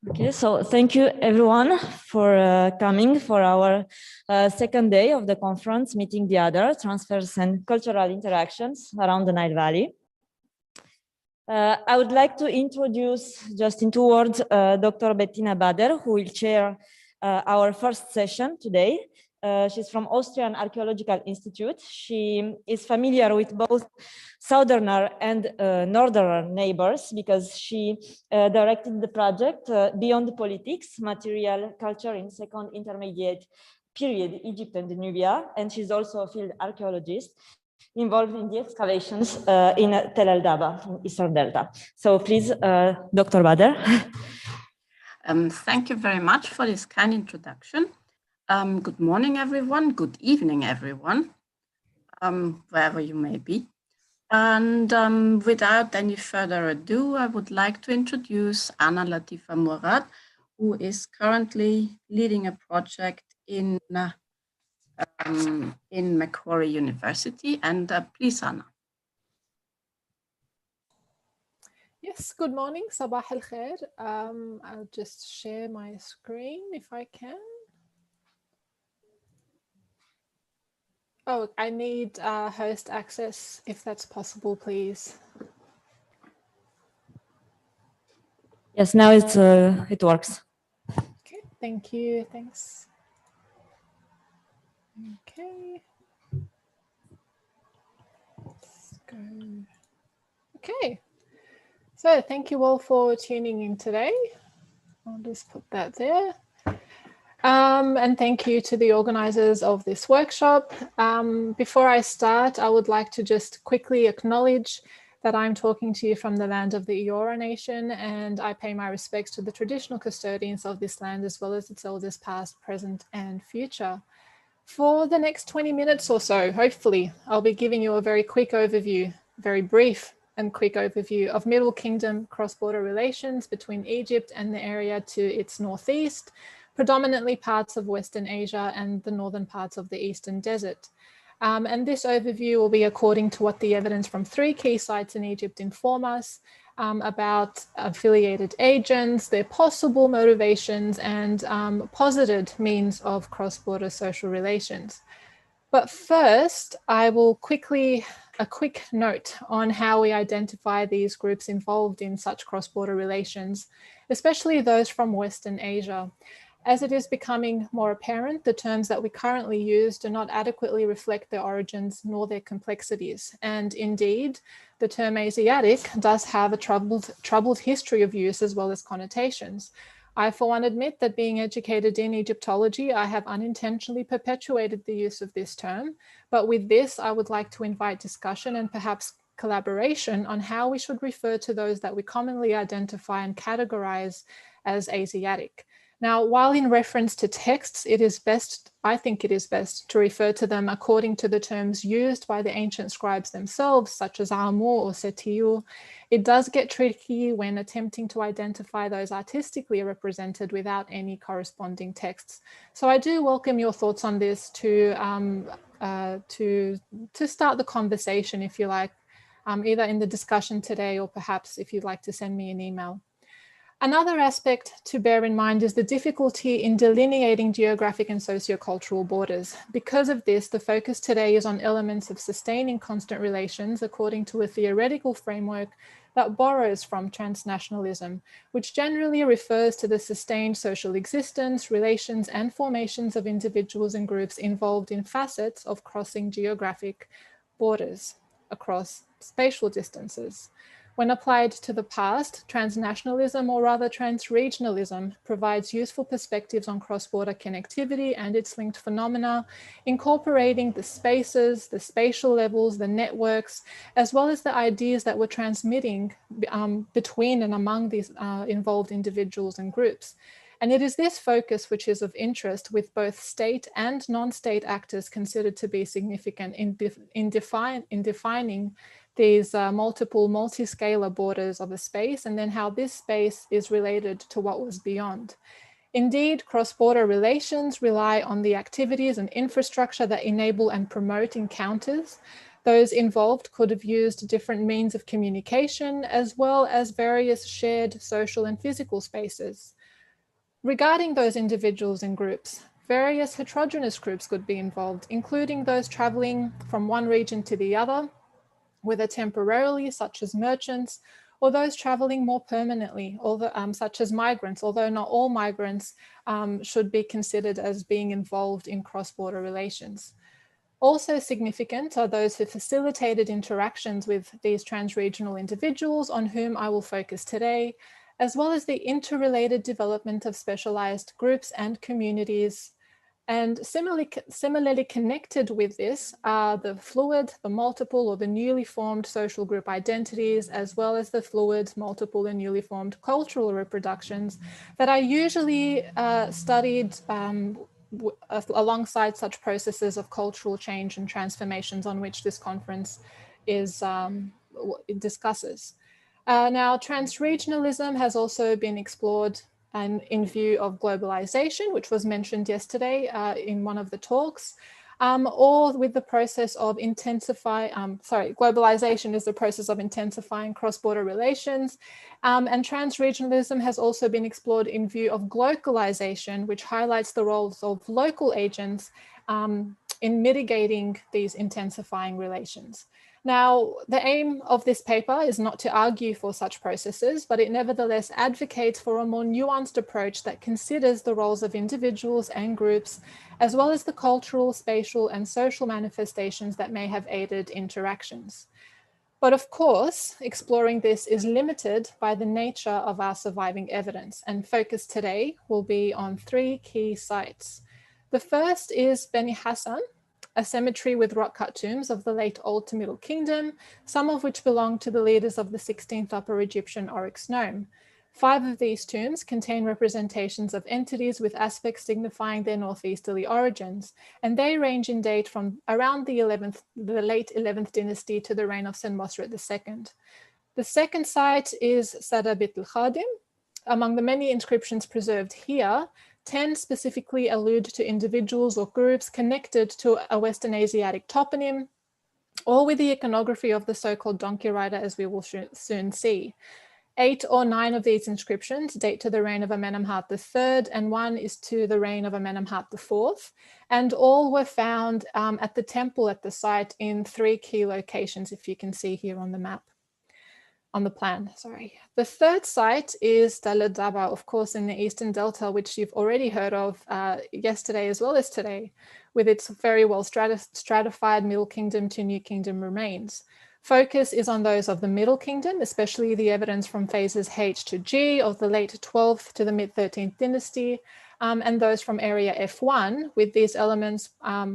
Okay, so thank you everyone for coming for our second day of the conference, Meeting the Other, Transfers and Cultural Interactions around the Nile Valley. I would like to introduce, just in 2 words, Dr. Bettina Bader, who will chair our first session today. She's from Austrian Archaeological Institute. She is familiar with both southerner and northern neighbors because she directed the project Beyond Politics, Material Culture in Second Intermediate Period, Egypt and Nubia, and she's also a field archaeologist involved in the excavations in Tel El Daba, in Eastern Delta. So please, Dr. Bader. Thank you very much for this kind introduction. Good morning, everyone. Good evening, everyone, wherever you may be. And without any further ado, I would like to introduce Anna Latifa Murad, who is currently leading a project in Macquarie University. And please, Anna. Yes, good morning, Sabah al Khair. I'll just share my screen if I can. Oh, I need host access, if that's possible, please. Yes, now it works. Okay, thank you, thanks. Okay. Let's go. Okay. So thank you all for tuning in today. I'll just put that there. And thank you to the organizers of this workshop. Before I start, I would like to just quickly acknowledge that I'm talking to you from the land of the Eora Nation, and I pay my respects to the traditional custodians of this land, as well as its elders past, present, and future. For the next 20 minutes or so, hopefully, I'll be giving you a very quick overview, very brief and quick overview of Middle Kingdom cross-border relations between Egypt and the area to its northeast, predominantly parts of Western Asia and the northern parts of the Eastern Desert. And this overview will be according to what the evidence from 3 key sites in Egypt inform us about affiliated agents, their possible motivations, and posited means of cross-border social relations. But first, I will a quick note on how we identify these groups involved in such cross-border relations, especially those from Western Asia. As it is becoming more apparent, the terms that we currently use do not adequately reflect their origins nor their complexities. And indeed, the term Asiatic does have a troubled history of use as well as connotations. I, for one, admit that being educated in Egyptology, I have unintentionally perpetuated the use of this term. But with this, I would like to invite discussion and perhaps collaboration on how we should refer to those that we commonly identify and categorize as Asiatic. Now, while in reference to texts, I think it is best to refer to them according to the terms used by the ancient scribes themselves, such as Amu or Setiyu. It does get tricky when attempting to identify those artistically represented without any corresponding texts. So I do welcome your thoughts on this to start the conversation, if you like, either in the discussion today or perhaps if you'd like to send me an email. Another aspect to bear in mind is the difficulty in delineating geographic and sociocultural borders. Because of this, the focus today is on elements of sustaining constant relations according to a theoretical framework that borrows from transnationalism, which generally refers to the sustained social existence, relations, and formations of individuals and groups involved in facets of crossing geographic borders across spatial distances. When applied to the past, transnationalism, or rather transregionalism, provides useful perspectives on cross-border connectivity and its linked phenomena, incorporating the spaces, the spatial levels, the networks, as well as the ideas that we're transmitting between and among these involved individuals and groups. And it is this focus which is of interest with both state and non-state actors considered to be significant in defining these multiple multi-scalar borders of a space, and then how this space is related to what was beyond. Indeed, cross-border relations rely on the activities and infrastructure that enable and promote encounters. Those involved could have used different means of communication, as well as various shared social and physical spaces. regarding those individuals and groups, various heterogeneous groups could be involved, including those traveling from one region to the other, whether temporarily, such as merchants, or those traveling more permanently, such as migrants, although not all migrants should be considered as being involved in cross-border relations. Also significant are those who facilitated interactions with these trans-regional individuals on whom I will focus today, as well as the interrelated development of specialized groups and communities. And similarly connected with this are the fluid, the multiple, or the newly formed social group identities, as well as the fluid, multiple, and newly formed cultural reproductions that are usually studied alongside such processes of cultural change and transformations on which this conference discusses. Now, transregionalism has also been explored and in view of globalization, which was mentioned yesterday in one of the talks, or with the process of globalization is the process of intensifying cross-border relations, and transregionalism has also been explored in view of globalization, which highlights the roles of local agents in mitigating these intensifying relations. Now, the aim of this paper is not to argue for such processes, but it nevertheless advocates for a more nuanced approach that considers the roles of individuals and groups, as well as the cultural, spatial, and social manifestations that may have aided interactions. But of course, exploring this is limited by the nature of our surviving evidence, and focus today will be on 3 key sites. The first is Beni Hassan, a cemetery with rock-cut tombs of the late Old to Middle Kingdom, some of which belong to the leaders of the 16th Upper Egyptian Oryx nome. 5 of these tombs contain representations of entities with aspects signifying their northeasterly origins, and they range in date from around the late 11th dynasty to the reign of Senmosret II. The second site is Sada Bit al-Khadim. Among the many inscriptions preserved here, 10 specifically allude to individuals or groups connected to a Western Asiatic toponym, or with the iconography of the so-called donkey rider, as we will soon see. 8 or 9 of these inscriptions date to the reign of Amenemhat III, and 1 is to the reign of Amenemhat IV, and all were found at the temple at the site in 3 key locations, if you can see here on the map. On the plan, sorry. The third site is Tal Daba, of course, in the Eastern Delta, which you've already heard of yesterday as well as today, with its very well stratified Middle Kingdom to New Kingdom remains. Focus is on those of the Middle Kingdom, especially the evidence from phases H to G of the late 12th to the mid 13th dynasty, and those from area F1, with these elements,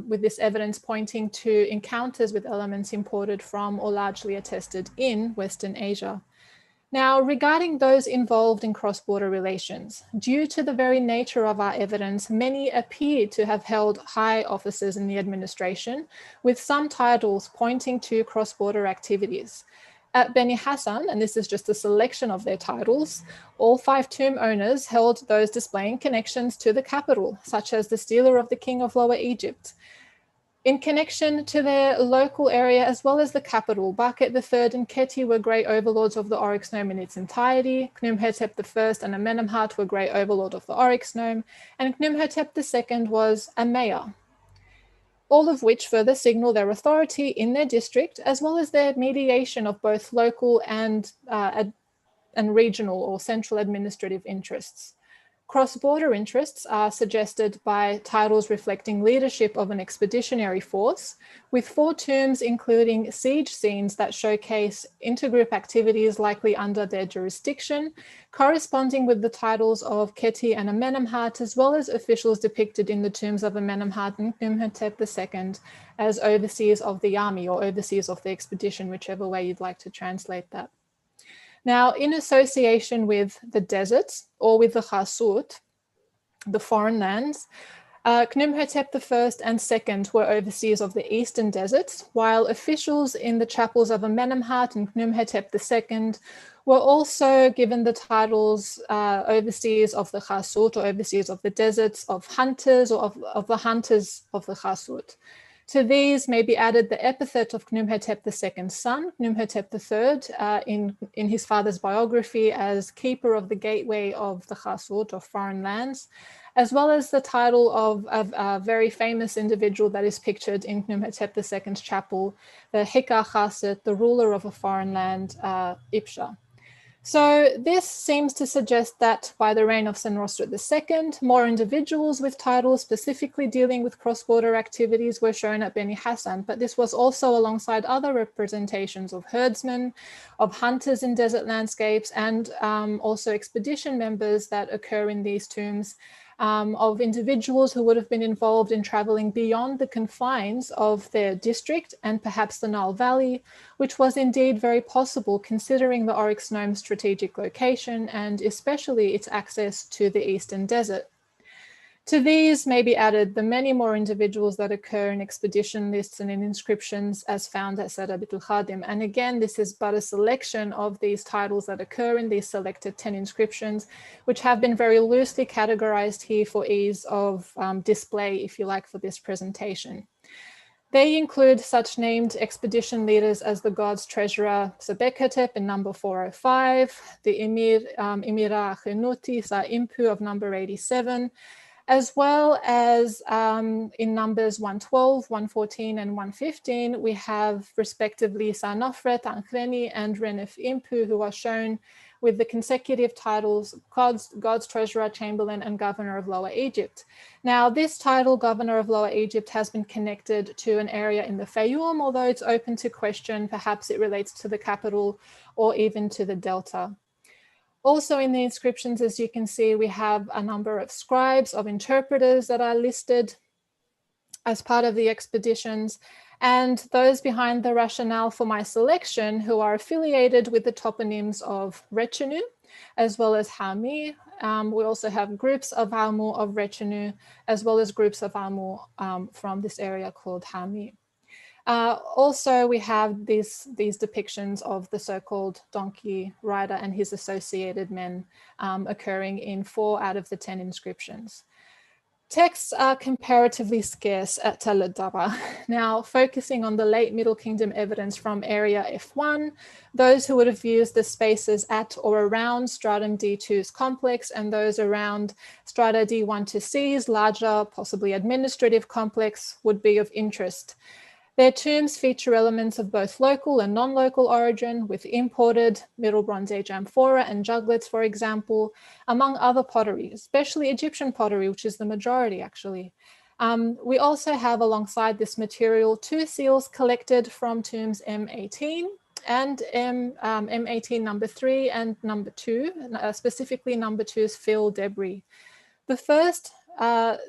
with this evidence pointing to encounters with elements imported from or largely attested in Western Asia. Now, regarding those involved in cross-border relations, due to the very nature of our evidence, many appear to have held high offices in the administration, with some titles pointing to cross-border activities. At Beni Hassan, and this is just a selection of their titles, all 5 tomb owners held those displaying connections to the capital, such as the stealer of the king of Lower Egypt. In connection to their local area, as well as the capital, Barket III and Keti were great overlords of the Oryx nome in its entirety. Khnumhotep I and Amenemhat were great overlord of the Oryx nome, and Khnumhotep II was a mayor. All of which further signal their authority in their district, as well as their mediation of both local and regional or central administrative interests. Cross-border interests are suggested by titles reflecting leadership of an expeditionary force, with 4 tombs including siege scenes that showcase intergroup activities likely under their jurisdiction, corresponding with the titles of Keti and Amenemhat, as well as officials depicted in the tombs of Amenemhat and Khnumhotep II as overseers of the army or overseers of the expedition, whichever way you'd like to translate that. Now, in association with the deserts or with the Khasut, the foreign lands, Khnumhotep I and II were overseers of the eastern deserts, while officials in the chapels of Amenemhat and Khnumhotep II were also given the titles overseers of the Khasut or overseers of the deserts, of hunters or of the hunters of the Khasut. To these may be added the epithet of Khnumhotep II's son, Khnumhotep III, in his father's biography as keeper of the gateway of the Khasut, of foreign lands, as well as the title of a very famous individual that is pictured in Khnumhotep II's chapel, the Hika Khasit, the ruler of a foreign land, Ipsha. So this seems to suggest that by the reign of Senrosret II, more individuals with titles specifically dealing with cross-border activities were shown at Beni Hassan, but this was also alongside other representations of herdsmen, of hunters in desert landscapes, and also expedition members that occur in these tombs, of individuals who would have been involved in traveling beyond the confines of their district and perhaps the Nile Valley, which was indeed very possible considering the Oryx Nome's strategic location and especially its access to the Eastern Desert. To these may be added the many more individuals that occur in expedition lists and in inscriptions as found at Sarabit al-Khadim. And again, this is but a selection of these titles that occur in these selected 10 inscriptions, which have been very loosely categorized here for ease of display, if you like, for this presentation. They include such named expedition leaders as the god's treasurer Sebekhetep in number 405, the Emira Akhenuti Sa Impu of number 87, as well as in numbers 112, 114, and 115, we have respectively Sa Nofret, Ankhreni, and Renef Impu, who are shown with the consecutive titles God's Treasurer, Chamberlain, and Governor of Lower Egypt. Now, this title, Governor of Lower Egypt, has been connected to an area in the Fayum, although it's open to question, perhaps it relates to the capital or even to the Delta. Also in the inscriptions, as you can see, we have a number of scribes, of interpreters that are listed as part of the expeditions, and those behind the rationale for my selection who are affiliated with the toponyms of Rechenu, as well as Hami. We also have groups of Amu of Rechenu, as well as groups of Amu from this area called Hami. Also, we have these depictions of the so-called donkey rider and his associated men occurring in 4 out of the 10 inscriptions. Texts are comparatively scarce at Tel Dara. Now, focusing on the late Middle Kingdom evidence from area F1, those who would have used the spaces at or around stratum D2's complex and those around strata D1 to C's larger, possibly administrative complex would be of interest. Their tombs feature elements of both local and non-local origin, with imported Middle Bronze Age amphora and juglets, for example, among other pottery, especially Egyptian pottery, which is the majority actually. We also have alongside this material 2 seals collected from tombs M18 and M18 number 3 and number 2, specifically number 2's fill debris. The first, the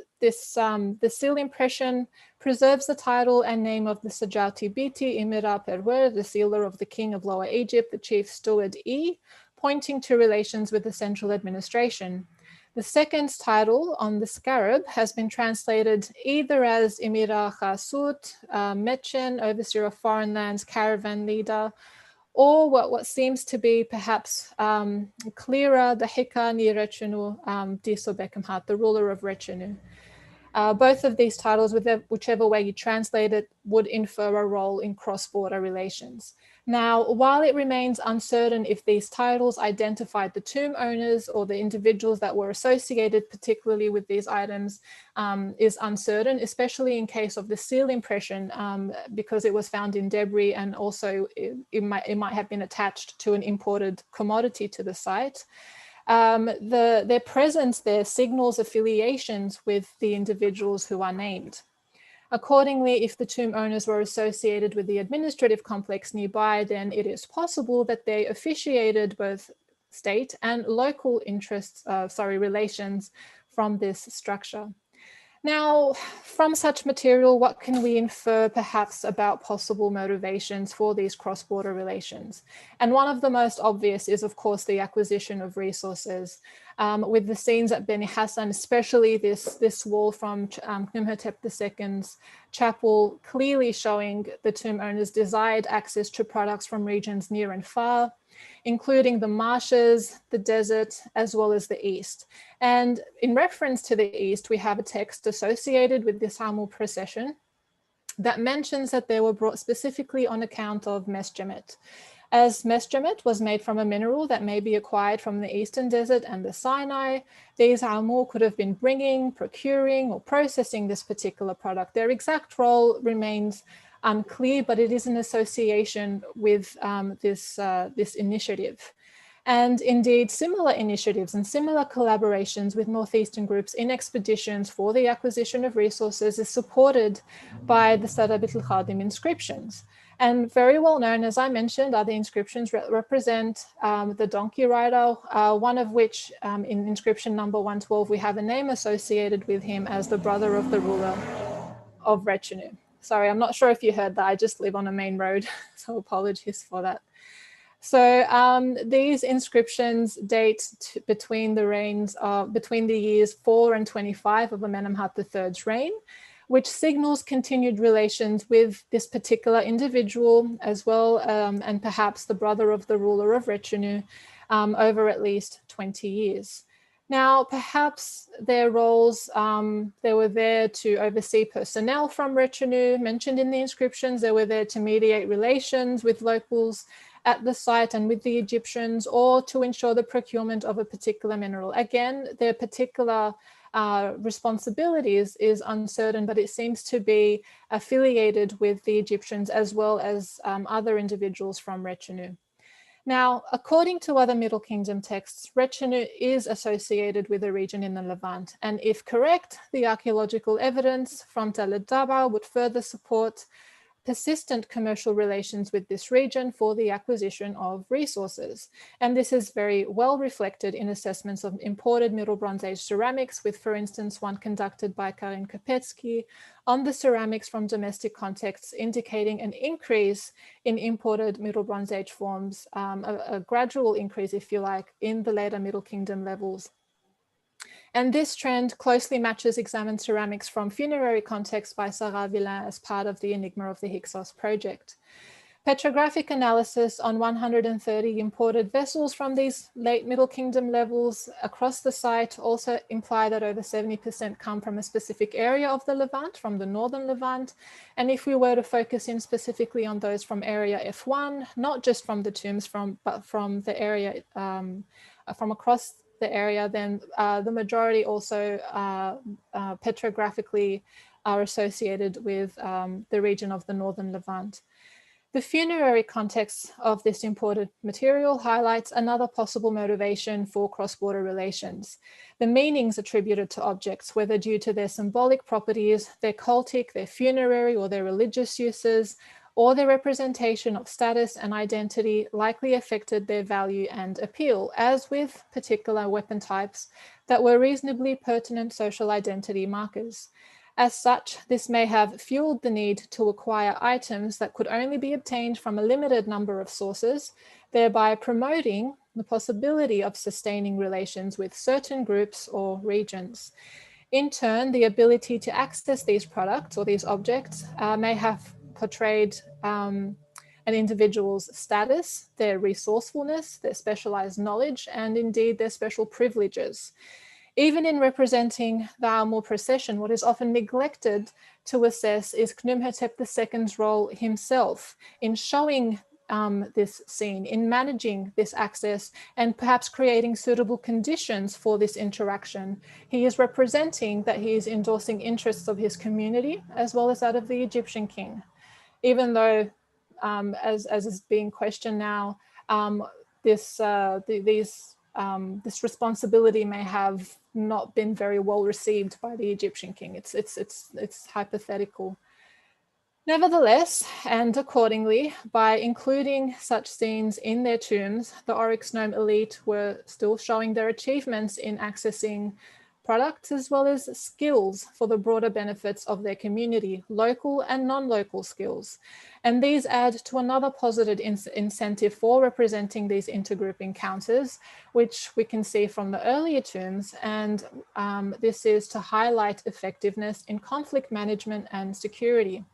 seal impression preserves the title and name of the Sajati Biti Imira Perwer, the sealer of the King of Lower Egypt, the chief steward E, pointing to relations with the central administration. The second title on the scarab has been translated either as Emira Khasut, Mechen, overseer of foreign lands, caravan leader, or what seems to be perhaps clearer, the Hika Ni Rechenu Diso Bekemhat, the ruler of Rechenu. Both of these titles, whichever way you translate it, would infer a role in cross-border relations. Now, while it remains uncertain if these titles identified the tomb owners or the individuals that were associated particularly with these items is uncertain, especially in case of the seal impression, because it was found in debris and also it might have been attached to an imported commodity to the site. Their presence there signals affiliations with the individuals who are named. Accordingly, if the tomb owners were associated with the administrative complex nearby, then it is possible that they officiated both state and local relations from this structure. Now, from such material, what can we infer perhaps about possible motivations for these cross-border relations? And one of the most obvious is, of course, the acquisition of resources. With the scenes at Beni Hassan, especially this wall from Khnumhotep II's chapel, clearly showing the tomb owners' desired access to products from regions near and far, including the marshes, the desert, as well as the east. And in reference to the east, we have a text associated with this Hamul procession that mentions that they were brought specifically on account of mesgemet. As mesgemet was made from a mineral that may be acquired from the Eastern Desert and the Sinai, these Amur could have been bringing, procuring, or processing this particular product. Their exact role remains unclear, but it is an association with this initiative. And indeed, similar initiatives and similar collaborations with Northeastern groups in expeditions for the acquisition of resources is supported by the Sarabit al-Khadim inscriptions. And very well known, as I mentioned, are the inscriptions represent the donkey rider, one of which in inscription number 112, we have a name associated with him as the brother of the ruler of Rechenu. Sorry, I'm not sure if you heard that. I just live on a main road, so apologies for that. So these inscriptions date between the years 4 and 25 of Amenemhat III's reign, which signals continued relations with this particular individual as well, and perhaps the brother of the ruler of Rechenu over at least 20 years. Now, perhaps their roles, they were there to oversee personnel from Rechenu, mentioned in the inscriptions. They were there to mediate relations with locals at the site and with the Egyptians, or to ensure the procurement of a particular mineral. Again, their particular responsibilities is uncertain, but it seems to be affiliated with the Egyptians as well as other individuals from Rechenu. Now, according to other Middle Kingdom texts, Rechenu is associated with a region in the Levant, and if correct, the archaeological evidence from Tel el-Dab'a would further support persistent commercial relations with this region for the acquisition of resources. And this is very well reflected in assessments of imported Middle Bronze Age ceramics, with, for instance, one conducted by Karin Kopetsky on the ceramics from domestic contexts, indicating an increase in imported Middle Bronze Age forms, a gradual increase, if you like, in the later Middle Kingdom levels. And this trend closely matches examined ceramics from funerary contexts by Sarah Villain as part of the Enigma of the Hyksos project. Petrographic analysis on 130 imported vessels from these late Middle Kingdom levels across the site also imply that over 70% come from a specific area of the Levant, from the northern Levant. And if we were to focus in specifically on those from area F1, not just from the tombs, but from the area, from across the area, then the majority also petrographically are associated with the region of the northern Levant. The funerary context of this imported material highlights another possible motivation for cross-border relations. The meanings attributed to objects, whether due to their symbolic properties, their cultic, their funerary, or their religious uses, or their representation of status and identity, likely affected their value and appeal, as with particular weapon types that were reasonably pertinent social identity markers. As such, this may have fueled the need to acquire items that could only be obtained from a limited number of sources, thereby promoting the possibility of sustaining relations with certain groups or regions. In turn, the ability to access these products or these objects may have portrayed an individual's status, their resourcefulness, their specialized knowledge, and indeed their special privileges. Even in representing the Amur procession, what is often neglected to assess is Khnumhotep II's role himself in showing this scene, in managing this access, and perhaps creating suitable conditions for this interaction. He is representing that he is endorsing interests of his community as well as that of the Egyptian king. Even though, as is being questioned now, this responsibility may have not been very well received by the Egyptian king. It's hypothetical. Nevertheless, and accordingly, by including such scenes in their tombs, the Oryx Gnome elite were still showing their achievements in accessing products as well as skills for the broader benefits of their community, local and non-local skills. And these add to another positive incentive for representing these intergroup encounters, which we can see from the earlier tombs. And this is to highlight effectiveness in conflict management and security.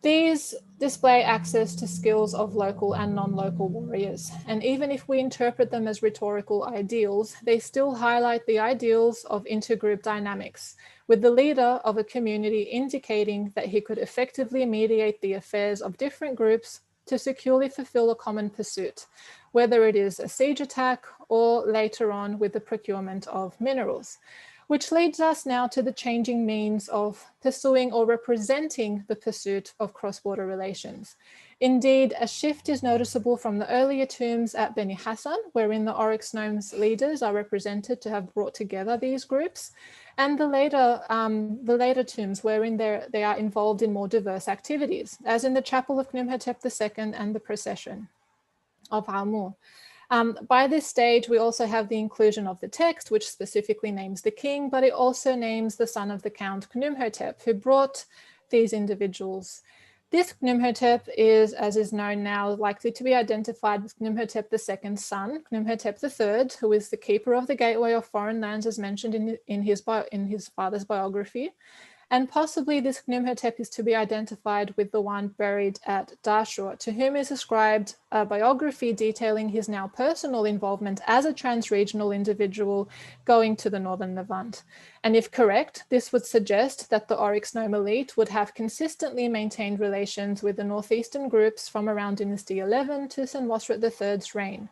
These display access to skills of local and non-local warriors. And even if we interpret them as rhetorical ideals, they still highlight the ideals of intergroup dynamics, with the leader of a community indicating that he could effectively mediate the affairs of different groups to securely fulfill a common pursuit, whether it is a siege attack or later on with the procurement of minerals. Which leads us now to the changing means of pursuing or representing the pursuit of cross-border relations. Indeed, a shift is noticeable from the earlier tombs at Beni Hassan, wherein the Oryx Gnomes leaders are represented to have brought together these groups, and the later tombs wherein they are involved in more diverse activities, as in the Chapel of Khnumhotep II and the procession of Amur. By this stage, we also have the inclusion of the text, which specifically names the king, but it also names the son of the Count Khnumhotep, who brought these individuals. This Khnumhotep is, as is known now, likely to be identified with Khnumhotep II's son, Khnumhotep III, who is the keeper of the gateway of foreign lands, as mentioned in his father's biography. And possibly this Khnumhotep is to be identified with the one buried at Dashur, to whom is ascribed a biography detailing his now personal involvement as a trans-regional individual going to the northern Levant. And if correct, this would suggest that the Oryx Gnome elite would have consistently maintained relations with the northeastern groups from around Dynasty 11 to Senwosret III's reign.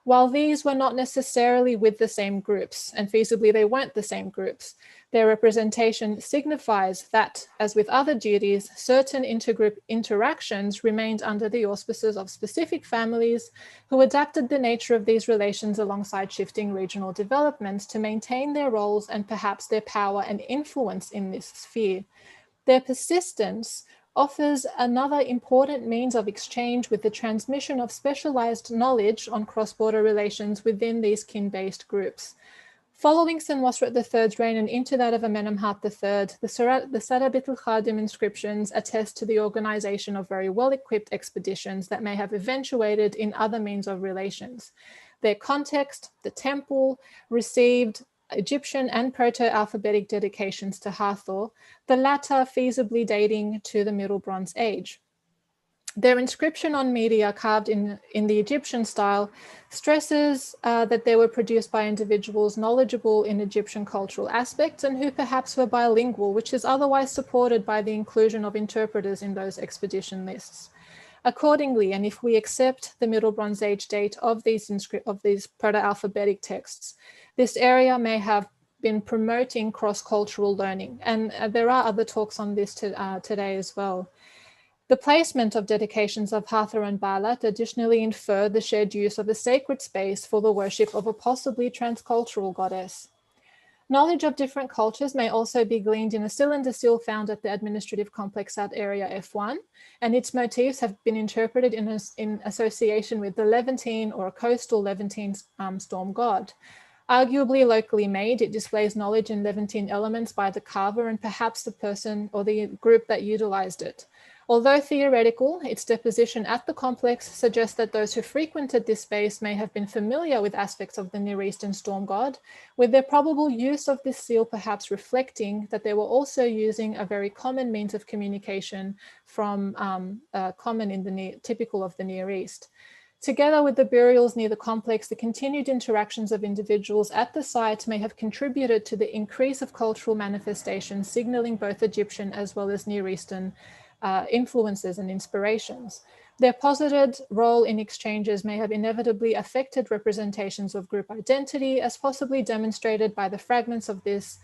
While these were not necessarily with the same groups, and feasibly they weren't the same groups, their representation signifies that, as with other duties, certain intergroup interactions remained under the auspices of specific families who adapted the nature of these relations alongside shifting regional developments to maintain their roles and perhaps their power and influence in this sphere. Their persistence offers another important means of exchange with the transmission of specialized knowledge on cross-border relations within these kin-based groups. Following Senwosret III's reign and into that of Amenemhat III, the Sarabit al-Khadim inscriptions attest to the organization of very well-equipped expeditions that may have eventuated in other means of relations. Their context, the temple, received Egyptian and Proto-alphabetic dedications to Hathor, the latter feasibly dating to the Middle Bronze Age. Their inscription on media carved in the Egyptian style stresses that they were produced by individuals knowledgeable in Egyptian cultural aspects and who perhaps were bilingual, which is otherwise supported by the inclusion of interpreters in those expedition lists. Accordingly, and if we accept the Middle Bronze Age date of these proto-alphabetic texts, this area may have been promoting cross-cultural learning. And there are other talks on this today as well. The placement of dedications of Hathor and Baalat additionally infer the shared use of a sacred space for the worship of a possibly transcultural goddess. Knowledge of different cultures may also be gleaned in a cylinder seal found at the administrative complex at Area F1, and its motifs have been interpreted in association with the Levantine or coastal Levantine storm god. Arguably locally made, it displays knowledge in Levantine elements by the carver and perhaps the person or the group that utilized it. Although theoretical, its deposition at the complex suggests that those who frequented this space may have been familiar with aspects of the Near Eastern storm god, with their probable use of this seal perhaps reflecting that they were also using a very common means of communication from typical of the Near East. Together with the burials near the complex, the continued interactions of individuals at the site may have contributed to the increase of cultural manifestations, signaling both Egyptian as well as Near Eastern influences and inspirations. Their posited role in exchanges may have inevitably affected representations of group identity, as possibly demonstrated by the fragments of this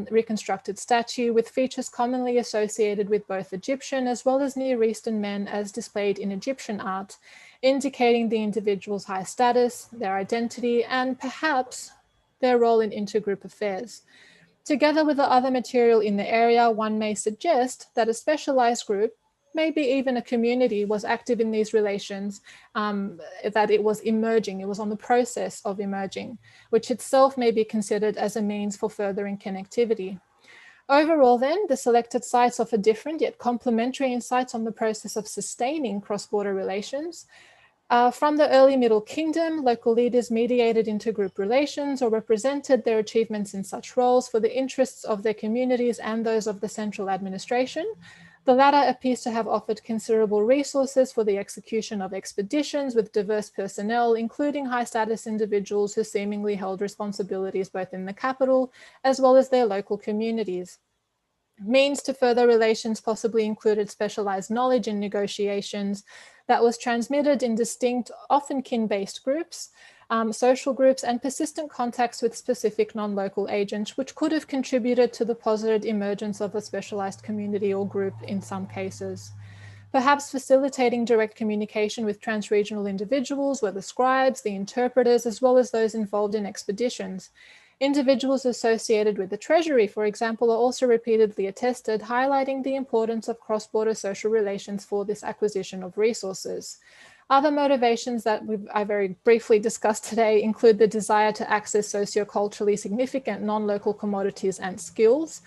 reconstructed statue, with features commonly associated with both Egyptian as well as Near Eastern men as displayed in Egyptian art, indicating the individual's high status, their identity, and perhaps their role in intergroup affairs. Together with the other material in the area, one may suggest that a specialized group, maybe even a community, was active in these relations, that it was emerging, it was on the process of emerging, which itself may be considered as a means for furthering connectivity. Overall then, the selected sites offer different yet complementary insights on the process of sustaining cross-border relations. From the early Middle Kingdom, local leaders mediated intergroup relations or represented their achievements in such roles for the interests of their communities and those of the central administration. The latter appears to have offered considerable resources for the execution of expeditions with diverse personnel, including high-status individuals who seemingly held responsibilities both in the capital as well as their local communities. Means to further relations possibly included specialized knowledge in negotiations that was transmitted in distinct, often kin-based groups, social groups, and persistent contacts with specific non-local agents, which could have contributed to the positive emergence of a specialized community or group in some cases. Perhaps facilitating direct communication with trans-regional individuals, whether scribes, the interpreters, as well as those involved in expeditions. Individuals associated with the Treasury, for example, are also repeatedly attested, highlighting the importance of cross-border social relations for this acquisition of resources. Other motivations that I very briefly discussed today include the desire to access socioculturally significant non-local commodities and skills,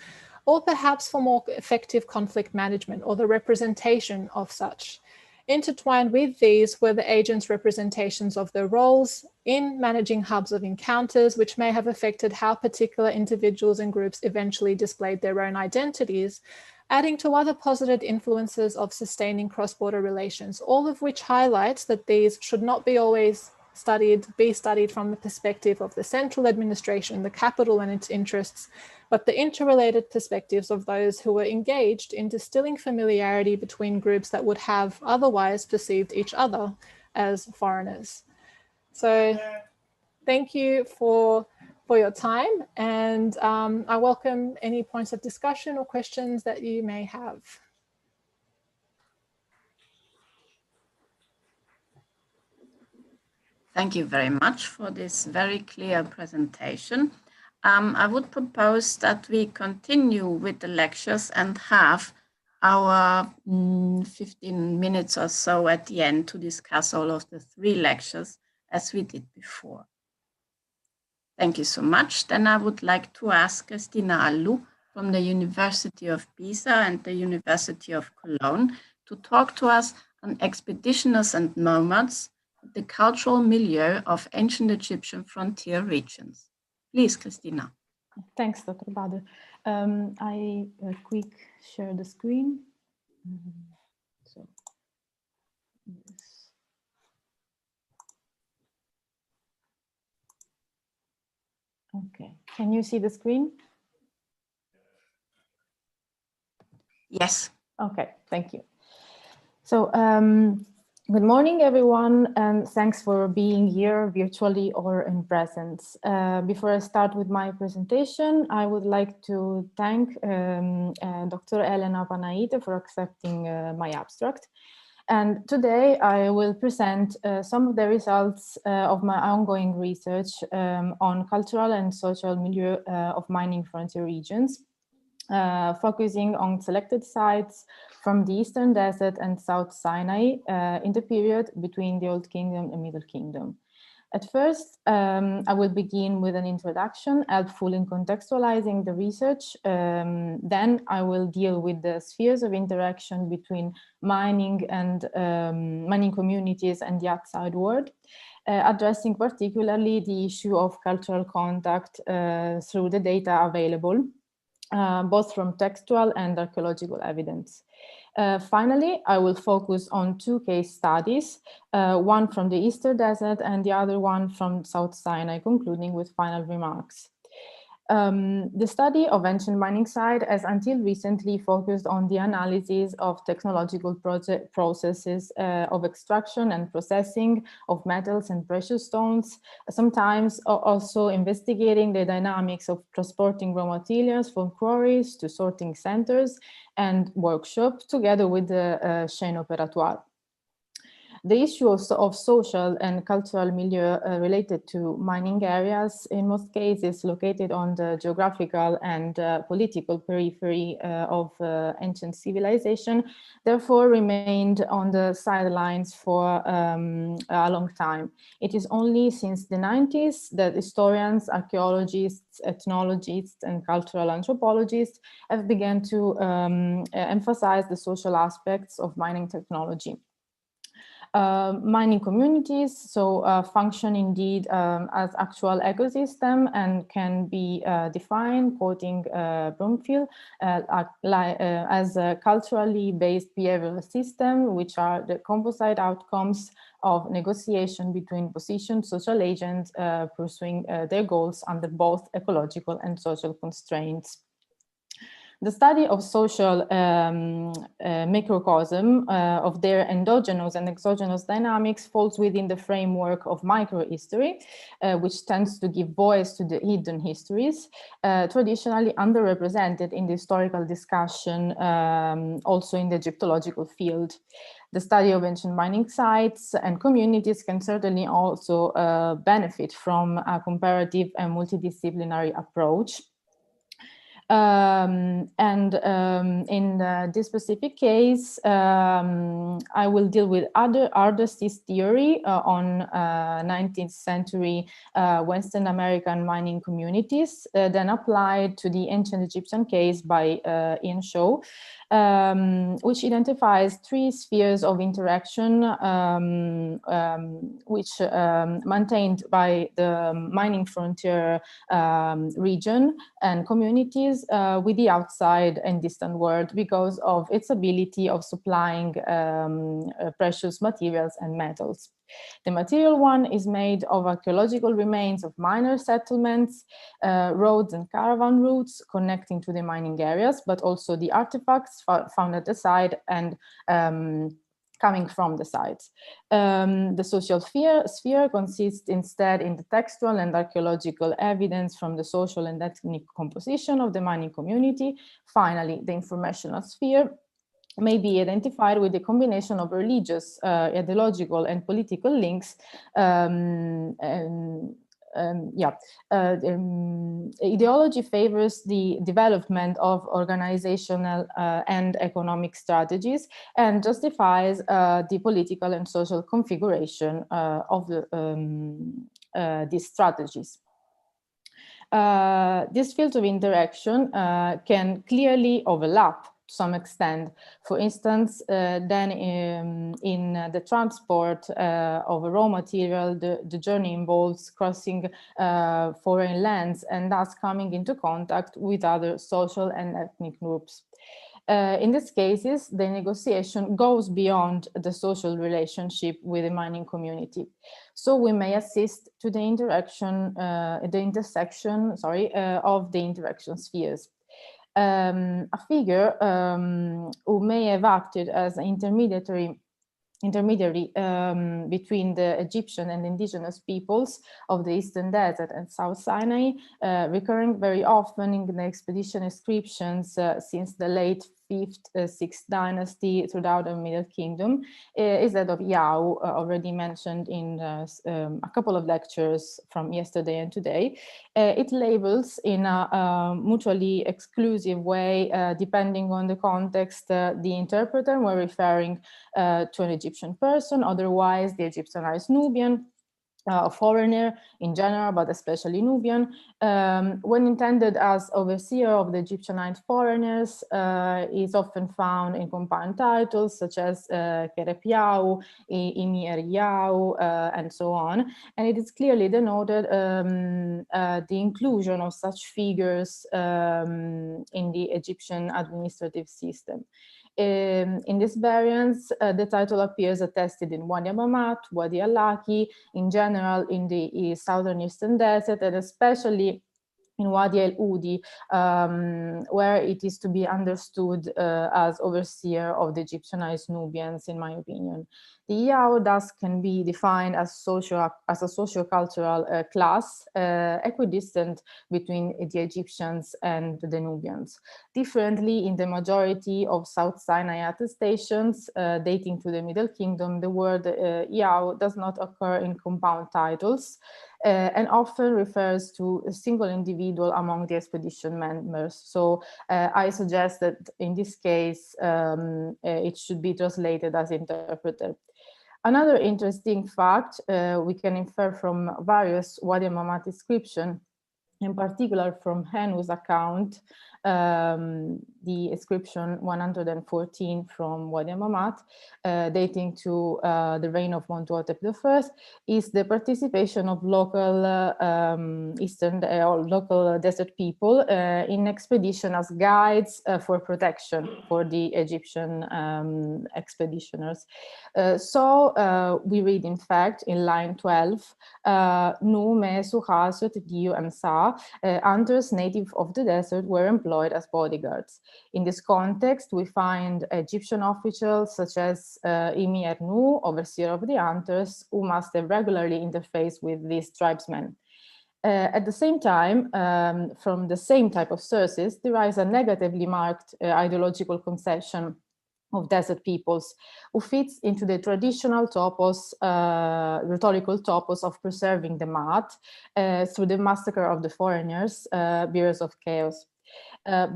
or perhaps for more effective conflict management or the representation of such. Intertwined with these were the agents' representations of their roles in managing hubs of encounters, which may have affected how particular individuals and groups eventually displayed their own identities, adding to other positive influences of sustaining cross-border relations, all of which highlights that these should not be always be studied from the perspective of the central administration, the capital and its interests, but the interrelated perspectives of those who were engaged in distilling familiarity between groups that would have otherwise perceived each other as foreigners. So thank you for your time, and I welcome any points of discussion or questions that you may have. Thank you very much for this very clear presentation. I would propose that we continue with the lectures and have our 15 minutes or so at the end to discuss all of the 3 lectures as we did before. Thank you so much. Then I would like to ask Christina Allu from the University of Pisa and the University of Cologne to talk to us on expeditioners and nomads, the cultural milieu of ancient Egyptian frontier regions. Please, Christina. Thanks, Dr. Bader. I quick share the screen. So, yes. Okay, can you see the screen? Yes. Okay, thank you. So, good morning, everyone, and thanks for being here virtually or in presence. Before I start with my presentation, I would like to thank Dr. Elena Panaite for accepting my abstract. And today I will present some of the results of my ongoing research on cultural and social milieu of mining frontier regions, focusing on selected sites from the Eastern Desert and South Sinai in the period between the Old Kingdom and Middle Kingdom. At first, I will begin with an introduction, helpful in contextualizing the research. Then I will deal with the spheres of interaction between mining and mining communities and the outside world, addressing particularly the issue of cultural contact through the data available, both from textual and archaeological evidence. Finally, I will focus on 2 case studies, one from the Eastern Desert and the other one from South Sinai, concluding with final remarks. The study of ancient mining site has until recently focused on the analysis of technological processes of extraction and processing of metals and precious stones, sometimes also investigating the dynamics of transporting raw materials from quarries to sorting centers and workshops together with the chain operatoire. The issue of social and cultural milieu related to mining areas, in most cases located on the geographical and political periphery of ancient civilization, therefore remained on the sidelines for a long time. It is only since the 90s that historians, archaeologists, ethnologists, and cultural anthropologists have begun to emphasize the social aspects of mining technology. Mining communities, so function indeed as actual ecosystem and can be defined, quoting Brumfield, as a culturally based behavioral system, which are the composite outcomes of negotiation between positioned social agents pursuing their goals under both ecological and social constraints. The study of social microcosm of their endogenous and exogenous dynamics falls within the framework of microhistory, which tends to give voice to the hidden histories, traditionally underrepresented in the historical discussion, also in the Egyptological field. The study of ancient mining sites and communities can certainly also benefit from a comparative and multidisciplinary approach. In this specific case, I will deal with Ardestis theory on 19th century Western American mining communities, then applied to the ancient Egyptian case by Ian Shaw, which identifies three spheres of interaction which maintained by the mining frontier region and communities with the outside and distant world because of its ability of supplying precious materials and metals. The material one is made of archaeological remains of minor settlements, roads and caravan routes connecting to the mining areas, but also the artifacts found at the site and coming from the sites. The social sphere consists instead in the textual and archaeological evidence from the social and ethnic composition of the mining community. Finally, the informational sphere may be identified with the combination of religious, ideological, and political links. Ideology favors the development of organizational and economic strategies and justifies the political and social configuration of these strategies. This field of interaction can clearly overlap to some extent. For instance, then in the transport of a raw material, the journey involves crossing foreign lands and thus coming into contact with other social and ethnic groups. In these cases, the negotiation goes beyond the social relationship with the mining community. So we may assist to the intersection of the interaction spheres. A figure who may have acted as an intermediary between the Egyptian and indigenous peoples of the Eastern Desert and South Sinai, recurring very often in the expedition inscriptions since the late 5th, 6th dynasty throughout the Middle Kingdom, is that of IFAO, already mentioned in a couple of lectures from yesterday and today. It labels in a mutually exclusive way, depending on the context, the interpreter when referring to an Egyptian person, otherwise the Egyptianized Nubian, a foreigner in general, but especially Nubian. When intended as overseer of the Egyptianized foreigners, is often found in compound titles such as Kerep Yau, Imir Yau, and so on. And it is clearly denoted the inclusion of such figures in the Egyptian administrative system. In this variance, the title appears attested in Wadi Amamat, Wadi Al-Laki, in general in the southern Eastern Desert, and especially in Wadi al-Udi, where it is to be understood as overseer of the Egyptianized Nubians, in my opinion. The IFAO thus can be defined as a socio-cultural class, equidistant between the Egyptians and the Nubians. Differently, in the majority of South Sinai attestations dating to the Middle Kingdom, the word IFAO does not occur in compound titles, and often refers to a single individual among the expedition members. So I suggest that in this case, it should be translated as interpreter. Another interesting fact we can infer from various Wadi Amamat inscriptions, in particular from Henu's account, the inscription 114 from Wadi Mamat, dating to the reign of Mentuhotep I, is the participation of local eastern or local desert people in expedition as guides for protection for the Egyptian expeditioners. So we read, in fact, in line 12, Nu, Me, Suha, Sotigiu, and Sa, hunters native of the desert, were employed as bodyguards. In this context, we find Egyptian officials such as Emir Nu, overseer of the hunters, who must have regularly interfaced with these tribesmen. At the same time, from the same type of sources, there is a negatively marked ideological conception of desert peoples, who fits into the traditional topos, rhetorical topos of preserving the mat through the massacre of the foreigners, bearers of chaos.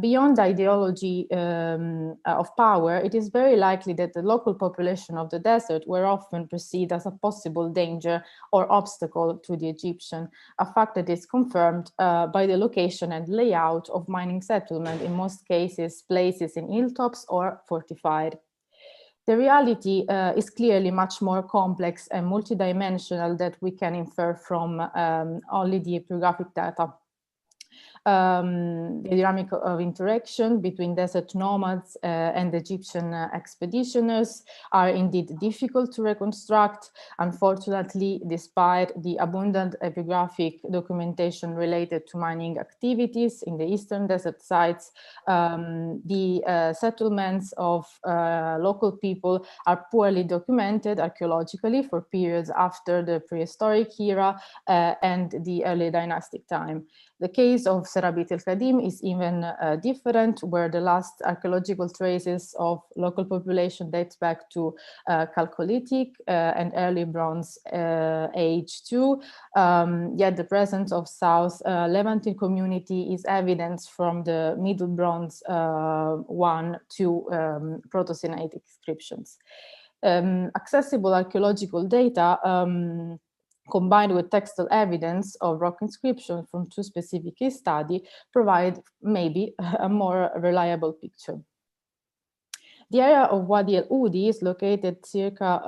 Beyond the ideology of power, it is very likely that the local population of the desert were often perceived as a possible danger or obstacle to the Egyptian, a fact that is confirmed by the location and layout of mining settlement, in most cases places in hilltops or fortified. The reality is clearly much more complex and multidimensional that we can infer from only the epigraphic data. The dynamic of interaction between desert nomads and Egyptian expeditioners are indeed difficult to reconstruct. Unfortunately, despite the abundant epigraphic documentation related to mining activities in the eastern desert sites, the settlements of local people are poorly documented archaeologically for periods after the prehistoric era and the early dynastic time. The case of Serabit el-Khadim is even different, where the last archaeological traces of local population dates back to Chalcolithic and early Bronze Age too. Yet the presence of South Levantine community is evidence from the Middle Bronze 1 to Proto-Sinaitic inscriptions. Accessible archaeological data combined with textile evidence of rock inscription from two specific case studies, provide maybe a more reliable picture. The area of Wadi el-Udi is located circa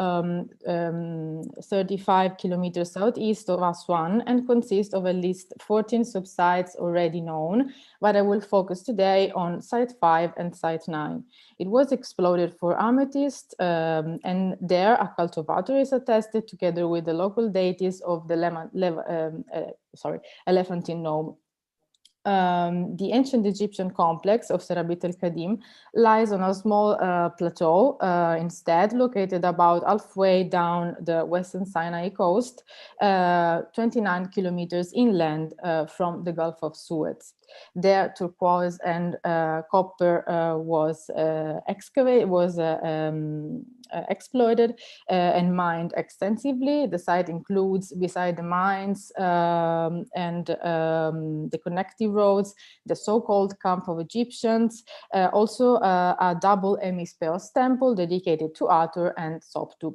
35 kilometers southeast of Aswan and consists of at least 14 subsites already known, but I will focus today on Site 5 and Site 9. It was exploded for amethyst, and there a cultivator is attested together with the local deities of the Elephantine nome. The ancient Egyptian complex of Serabit el-Khadim lies on a small plateau, instead located about halfway down the western Sinai coast, 29 kilometers inland from the Gulf of Suez. There, turquoise and copper was exploited and mined extensively. The site includes, beside the mines and the connecting roads, the so-called Camp of Egyptians, also a double Emispeos temple dedicated to Hathor and Soptu.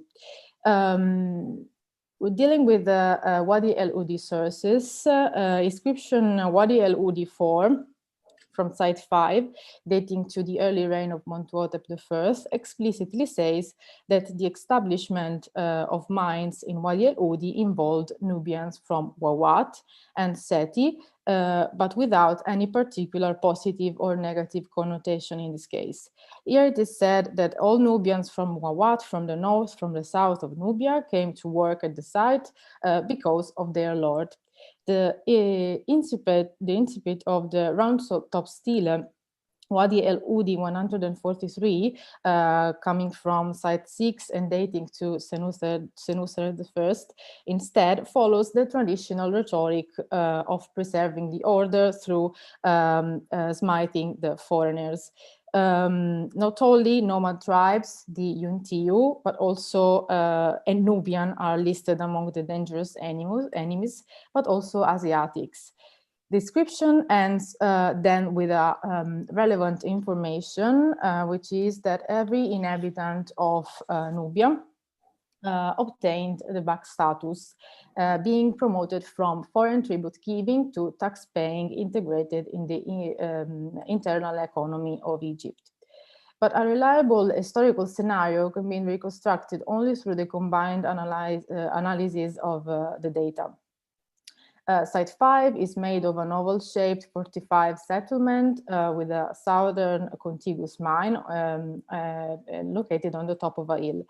We're dealing with the Wadi el-Udi sources. Inscription Wadi el-Udi 4 from Site 5, dating to the early reign of Mentuhotep I, explicitly says that the establishment of mines in Wadi el-Udi involved Nubians from Wawat and Seti, but without any particular positive or negative connotation in this case. Here it is said that all Nubians from Wawat, from the north, from the south of Nubia, came to work at the site because of their lord. The incipit of the round top stele Wadi el-Udi 143, coming from Site 6 and dating to Senusret I, instead follows the traditional rhetoric of preserving the order through smiting the foreigners. Not only nomad tribes, the Yuntiu, but also and Nubian are listed among the dangerous enemies, but also Asiatics. Description ends then with a relevant information, which is that every inhabitant of Nubia obtained the back status, being promoted from foreign tribute giving to tax paying integrated in the internal economy of Egypt. But a reliable historical scenario can be reconstructed only through the combined analysis of the data. Site 5 is made of an oval-shaped 45 settlement with a southern contiguous mine located on the top of a hill.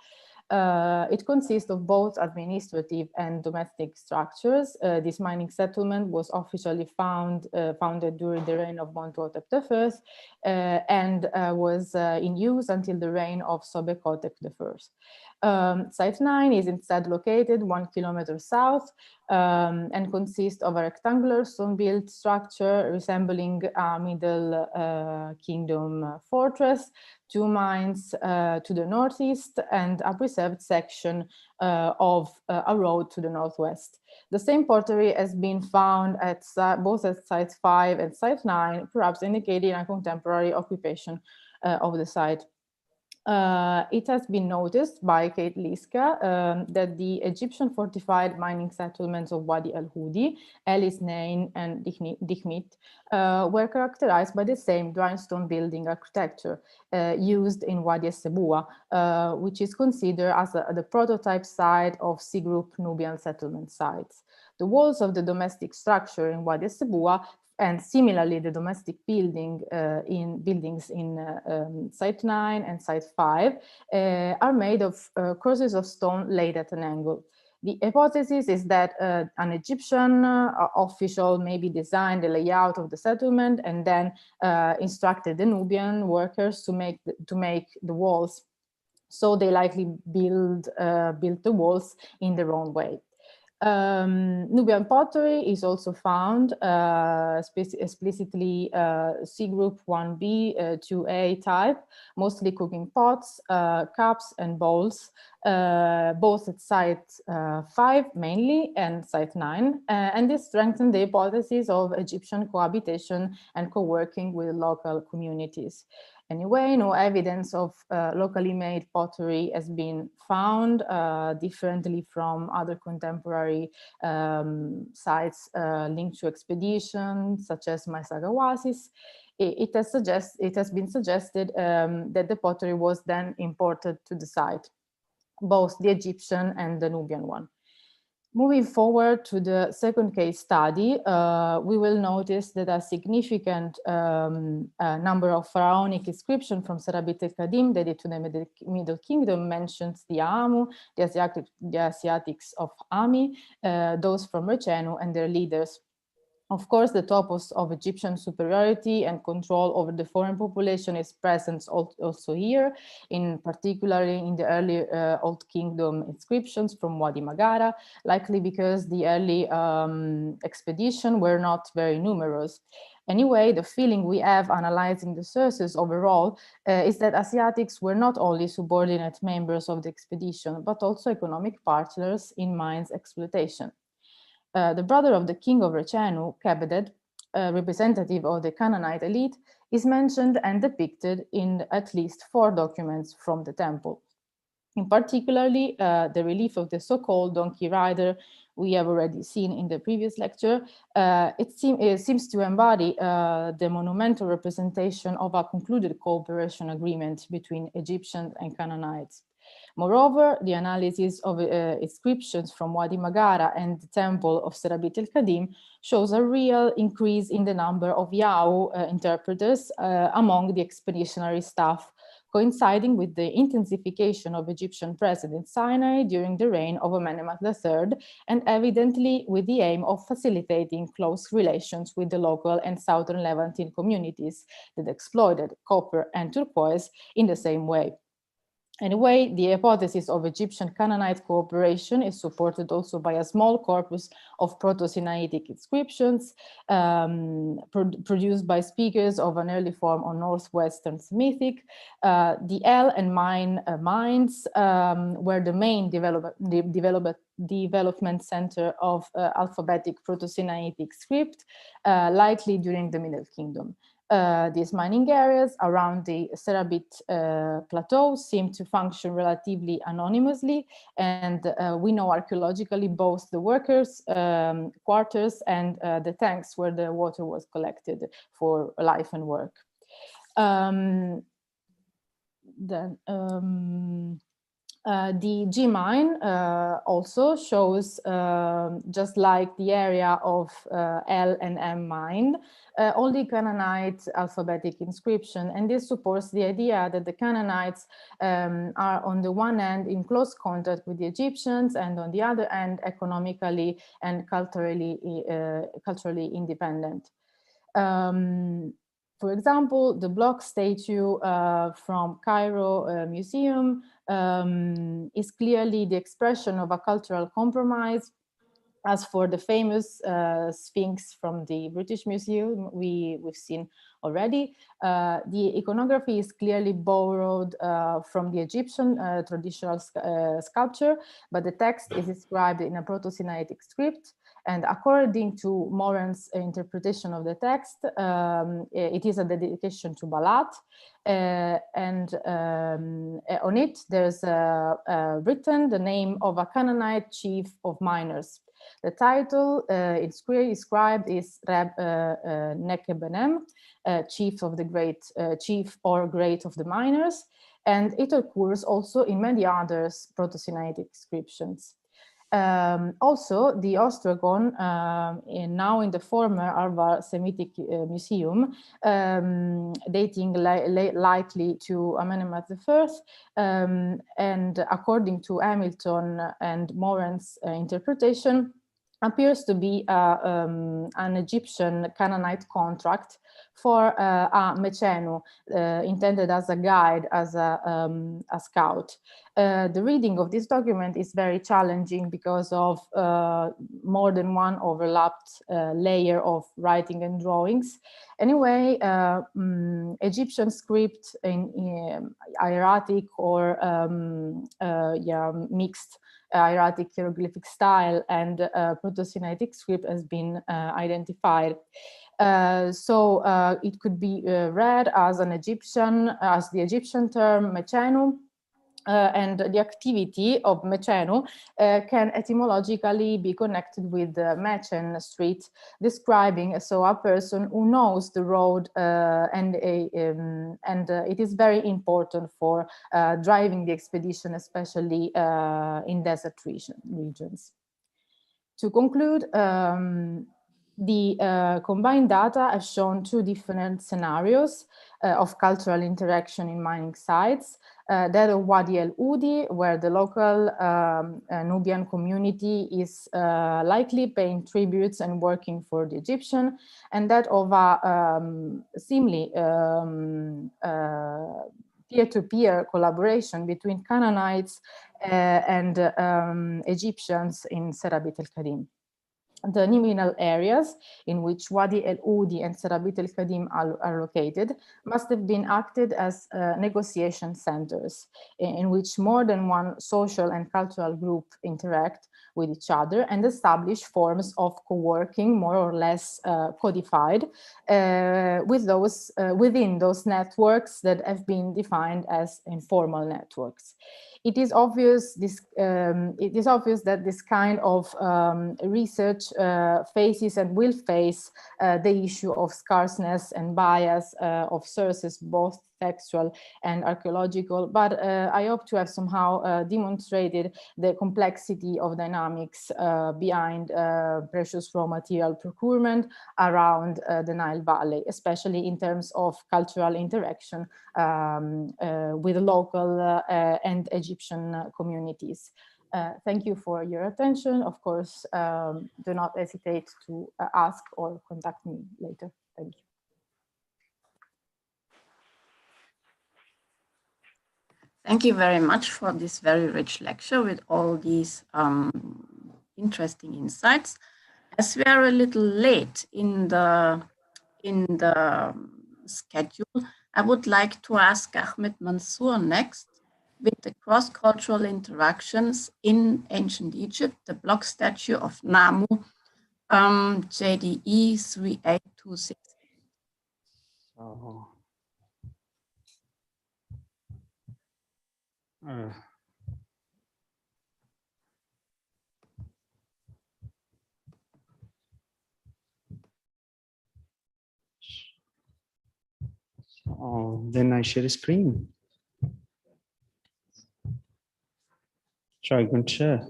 It consists of both administrative and domestic structures. This mining settlement was officially founded during the reign of Mentuhotep I and was in use until the reign of Sobekotep I. Site 9 is instead located 1 kilometer south and consists of a rectangular stone-built structure resembling a Middle Kingdom fortress, 2 mines to the northeast, and a preserved section of a road to the northwest. The same pottery has been found at both at Site 5 and Site 9, perhaps indicating a contemporary occupation of the site. It has been noticed by Kate Liska that the Egyptian fortified mining settlements of Wadi al-Hudi, El Isnain, and Dikhmit were characterized by the same dry stone building architecture used in Wadi al-Sebua, which is considered as the prototype site of C group Nubian settlement sites. The walls of the domestic structure in Wadi al-Sebua and similarly, the domestic buildings in Site 9 and Site 5 are made of crosses of stone laid at an angle. The hypothesis is that an Egyptian official maybe designed the layout of the settlement and then instructed the Nubian workers to make the walls. So they likely built the walls in their own way. Nubian pottery is also found explicitly C group 1B, 2A type, mostly cooking pots, cups and bowls, both at Site 5 mainly and Site 9. And this strengthened the hypothesis of Egyptian cohabitation and co-working with local communities. Anyway, no evidence of locally made pottery has been found differently from other contemporary sites linked to expeditions, such as Maisaga Oasis. It has been suggested that the pottery was then imported to the site, both the Egyptian and the Nubian one. Moving forward to the second case study, we will notice that a significant number of pharaonic inscriptions from Serabit el-Kadim dated to the Middle Kingdom mentions the Aamu, the Asiatics of Ami, those from Rechenu and their leaders. Of course, the topos of Egyptian superiority and control over the foreign population is present also here, particularly in the early Old Kingdom inscriptions from Wadi Magara, likely because the early expeditions were not very numerous. Anyway, the feeling we have analyzing the sources overall is that Asiatics were not only subordinate members of the expedition, but also economic partners in mines exploitation. The brother of the king of Rechenu, Kebeded, representative of the Canaanite elite, is mentioned and depicted in at least 4 documents from the temple. In particularly, the relief of the so-called donkey rider we have already seen in the previous lecture, it seems to embody the monumental representation of a concluded cooperation agreement between Egyptians and Canaanites. Moreover, the analysis of inscriptions from Wadi Magara and the temple of Serabit el-Kadim shows a real increase in the number of Yahoo interpreters among the expeditionary staff, coinciding with the intensification of Egyptian presence in Sinai during the reign of Amenemhat III, and evidently with the aim of facilitating close relations with the local and southern Levantine communities that exploited copper and turquoise in the same way. Anyway, the hypothesis of Egyptian Canaanite cooperation is supported also by a small corpus of Proto-Sinaitic inscriptions produced by speakers of an early form on Northwestern Semitic. The El and Mine mines were the main development center of alphabetic Proto-Sinaitic script, likely during the Middle Kingdom. These mining areas around the Serabit plateau seem to function relatively anonymously, and we know archaeologically both the workers' quarters and the tanks where the water was collected for life and work. The G mine also shows, just like the area of L and M mine, only Canaanite alphabetic inscription, and this supports the idea that the Canaanites are on the one hand in close contact with the Egyptians, and on the other hand economically and culturally independent. For example, the block statue from Cairo Museum is clearly the expression of a cultural compromise. As for the famous Sphinx from the British Museum, we've seen already, the iconography is clearly borrowed from the Egyptian traditional sculpture, but the text is inscribed in a Proto-Sinaitic script. And according to Moran's interpretation of the text, it is a dedication to Balat. And on it, there's written the name of a Canaanite chief of miners. The title inscribed is Reb Nekebenem, chief of the chief or great of the miners, and it occurs also in many other Proto-Sinaitic inscriptions. Also, the Ostrogon, now in the former Arvar Semitic Museum, dating likely to Amenemhat I, and according to Hamilton and Moran's interpretation, appears to be an Egyptian Canaanite contract for a mecenu, intended as a guide, as a scout. The reading of this document is very challenging because of more than one overlapped layer of writing and drawings. Anyway, Egyptian script in hieratic or mixed hieratic hieroglyphic style and Proto-Sinaitic script has been identified. So it could be read as the Egyptian term mechenu, and the activity of mechenu can etymologically be connected with Machen Street, describing a person who knows the road, and it is very important for driving the expedition, especially in desert regions. To conclude, the combined data have shown two different scenarios of cultural interaction in mining sites. That of Wadi El Oudi, where the local Nubian community is likely paying tributes and working for the Egyptian, and that of a seemingly peer-to-peer collaboration between Canaanites and Egyptians in Serabit el-Kadim. The nominal areas in which Wadi El Oudi and Serabit el-Kadim are located must have been acted as negotiation centers in which more than one social and cultural group interact with each other and establish forms of co-working more or less codified with those within those networks that have been defined as informal networks. It is obvious that this kind of research faces and will face the issue of scarceness and bias of sources, both textual and archaeological, but I hope to have somehow demonstrated the complexity of dynamics behind precious raw material procurement around the Nile Valley, especially in terms of cultural interaction with local and Egyptian communities. Thank you for your attention. Of course, do not hesitate to ask or contact me later. Thank you. Thank you very much for this very rich lecture with all these interesting insights. As we are a little late in the schedule, I would like to ask Ahmed Mansour next with the cross-cultural interactions in ancient Egypt, the block statue of Namu, JDE 3826. Then I share screen. Try to share.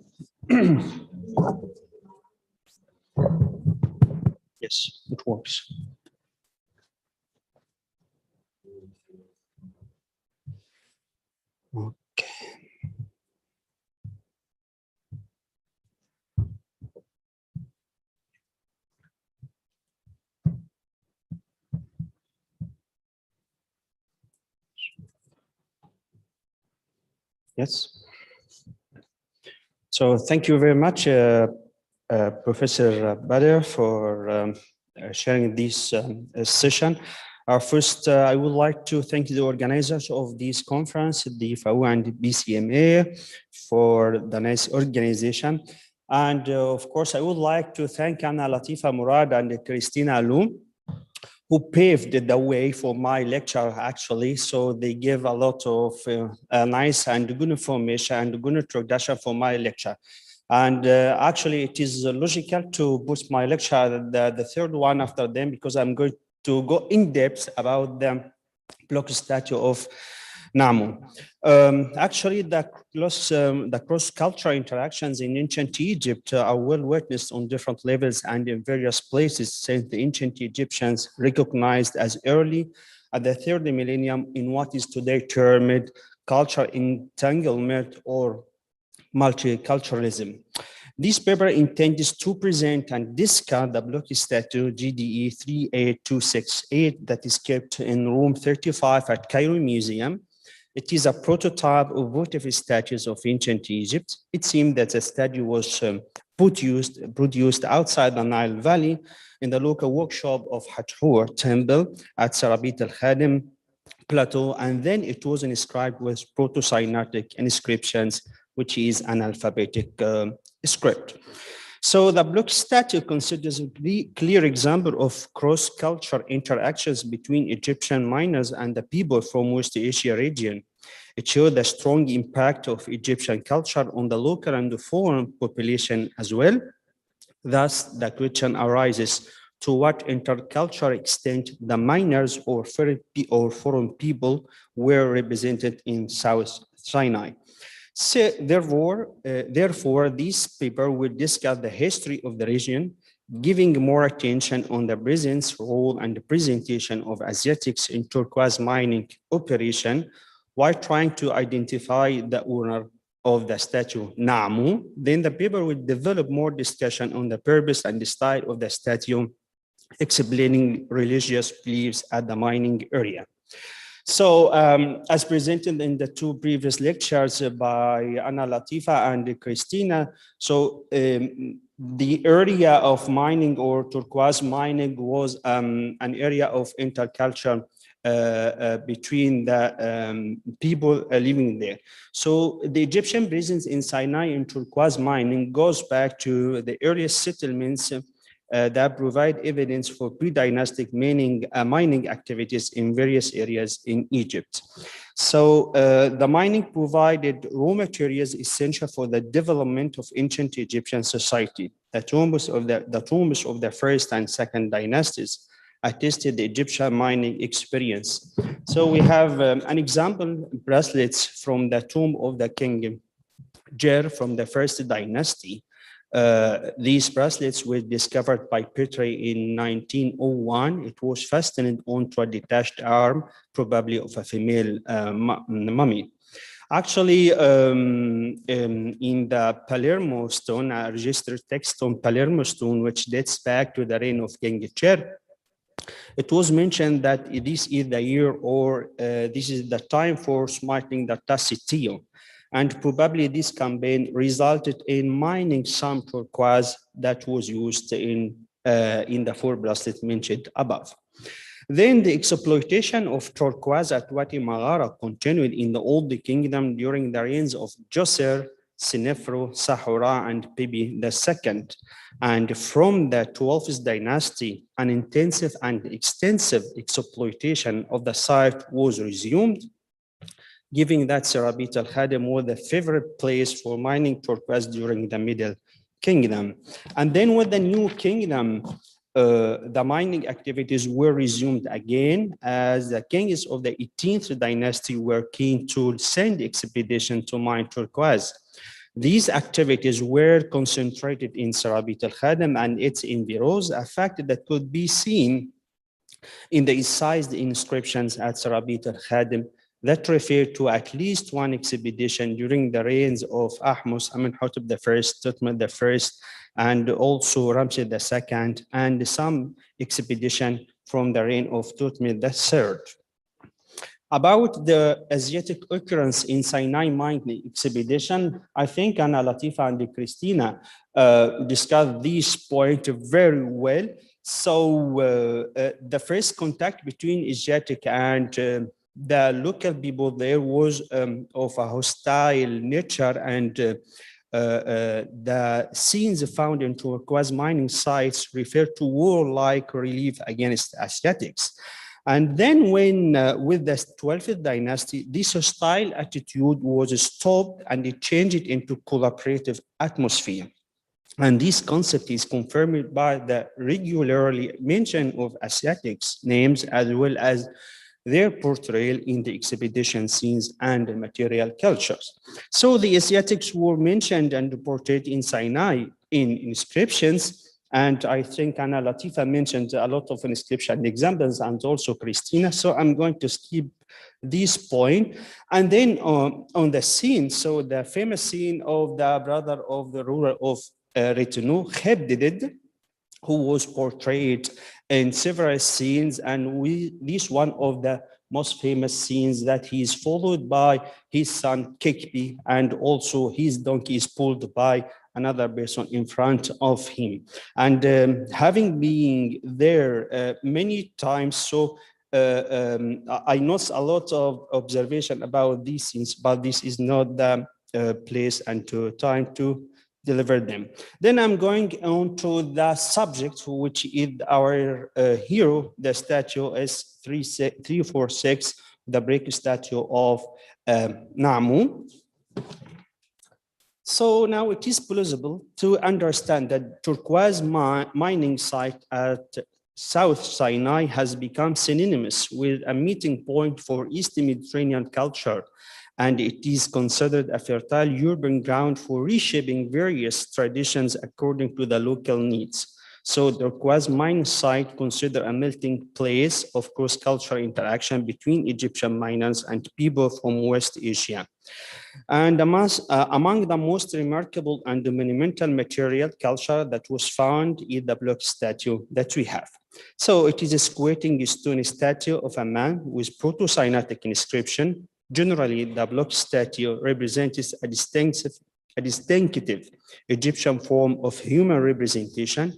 Yes, it works. Okay. Yes. So thank you very much, Professor Bader, for sharing this session. First, I would like to thank the organizers of this conference, the IFAO and the PCMA, for the nice organization. And of course, I would like to thank Anna Latifa Murad and Christina Aloum, who paved the way for my lecture, actually. So they gave a lot of nice and good information and good introduction for my lecture. And actually, it is logical to put my lecture, the third one after them, because I'm going to go in depth about the block statue of Namu. Actually, the cross-cultural interactions in ancient Egypt are well witnessed on different levels and in various places, since the ancient Egyptians recognized as early at the third millennium in what is today termed cultural entanglement or multiculturalism. This paper intends to present and discuss the block statue GDE 38268 that is kept in room 35 at Cairo Museum. It is a prototype of votive statues of ancient Egypt. It seemed that the statue was produced outside the Nile Valley in the local workshop of Hathor temple at Sarabit al-Khadim plateau, and then it was inscribed with proto-Sinaitic inscriptions, which is an alphabetic script. So the block statue considers a clear example of cross-cultural interactions between Egyptian miners and the people from West Asia region. It showed the strong impact of Egyptian culture on the local and the foreign population as well. Thus, the question arises, to what intercultural extent the miners or foreign people were represented in South Sinai. So therefore, this paper will discuss the history of the region, giving more attention on the presence, role, and the presentation of Asiatics in turquoise mining operation, while trying to identify the owner of the statue, Namu. Then the paper will develop more discussion on the purpose and the style of the statue, explaining religious beliefs at the mining area. So as presented in the two previous lectures by Anna Latifa and Christina, so the area of mining or turquoise mining was an area of intercultural between the people living there. So the Egyptian presence in Sinai in turquoise mining goes back to the earliest settlements that provide evidence for pre-dynastic mining activities in various areas in Egypt. So the mining provided raw materials essential for the development of ancient Egyptian society. The tombs of the first and second dynasties attested the Egyptian mining experience. So we have an example, bracelets from the tomb of the king Jer from the first dynasty. These bracelets were discovered by Petrie in 1901. It was fastened onto a detached arm, probably of a female mummy. Actually, in the Palermo stone, a registered text on Palermo stone, which dates back to the reign of King Cher, it was mentioned that this is the year or this is the time for smiting the Tassitio. And probably this campaign resulted in mining some turquoise that was used in the four bracelets mentioned above. Then the exploitation of turquoise at Wadi Maghara continued in the Old Kingdom during the reigns of Djoser, Senefru, Sahura, and Bibi II. And from the 12th dynasty, an intensive and extensive exploitation of the site was resumed, giving that Serabit al-Khadim was the favorite place for mining turquoise during the Middle Kingdom. And then with the New Kingdom, the mining activities were resumed again as the kings of the 18th dynasty were keen to send expedition to mine turquoise. These activities were concentrated in Serabit al-Khadim and its environs, a fact that could be seen in the incised inscriptions at Serabit al-Khadim that refer to at least one expedition during the reigns of Ahmose, Amenhotep I, Thutmose I, and also Ramses II, and some expedition from the reign of Thutmose III. About the Asiatic occurrence in Sinai mining expedition, I think Anna Latifa and Christina discussed this point very well. So the first contact between Asiatic and the local people there was of a hostile nature, and the scenes found in turquoise mining sites refer to warlike relief against Asiatics. And then when, with the 12th dynasty, this hostile attitude was stopped and it changed into collaborative atmosphere. And this concept is confirmed by the regularly mention of Asiatics names as well as their portrayal in the expedition scenes and the material cultures. So the Asiatics were mentioned and portrayed in Sinai in inscriptions. And I think Anna Latifa mentioned a lot of inscription examples and also Christina. So I'm going to skip this point. And then on the scene, so the famous scene of the brother of the ruler of Retenu, Khebdid, who was portrayed in several scenes, and this one of the most famous scenes that he is followed by his son Kekbi, and also his donkey is pulled by another person in front of him. And having been there many times, so I know a lot of observation about these scenes, but this is not the place and time to deliver them. Then I'm going on to the subject, which is our hero. The statue is 346, the brick statue of Namu. So now it is plausible to understand that turquoise mining site at South Sinai has become synonymous with a meeting point for East Mediterranean culture, and it is considered a fertile urban ground for reshaping various traditions according to the local needs. So the turquoise mine site considered a melting place of cross-cultural interaction between Egyptian miners and people from West Asia. And among the most remarkable and monumental material culture that was found is the block statue that we have. So it is a squatting stone statue of a man with proto-Sinaitic inscription. Generally, the block statue represents a distinctive Egyptian form of human representation.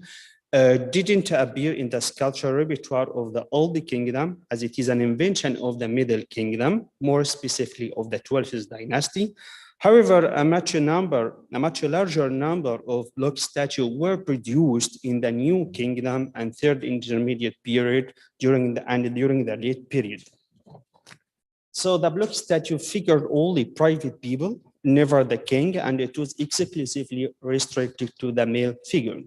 Didn't appear in the sculpture repertoire of the Old Kingdom, as it is an invention of the Middle Kingdom, more specifically of the 12th dynasty. However, a much larger number of block statues were produced in the New Kingdom and Third Intermediate period during the late period. So the block statue figured only private people, never the king, and it was exclusively restricted to the male figure.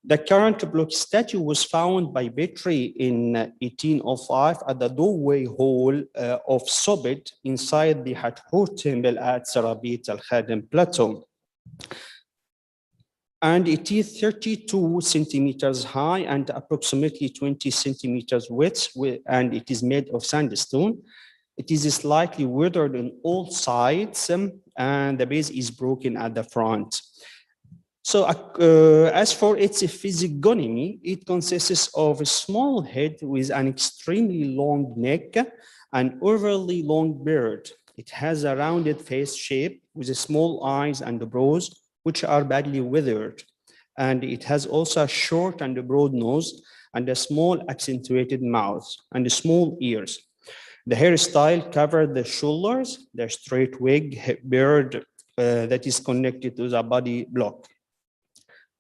The current block statue was found by Petrie in 1805 at the doorway hall of Sobit inside the Hathor temple at Serabit al-Khadim plateau. And it is 32 centimeters high and approximately 20 centimeters width, and it is made of sandstone. It is slightly weathered on all sides, and the base is broken at the front. So as for its physiognomy, it consists of a small head with an extremely long neck, an overly long beard. It has a rounded face shape with small eyes and brows, which are badly weathered. And it has also a short and broad nose and a small accentuated mouth and small ears. The hairstyle covered the shoulders, the straight wig, beard, that is connected to the body block.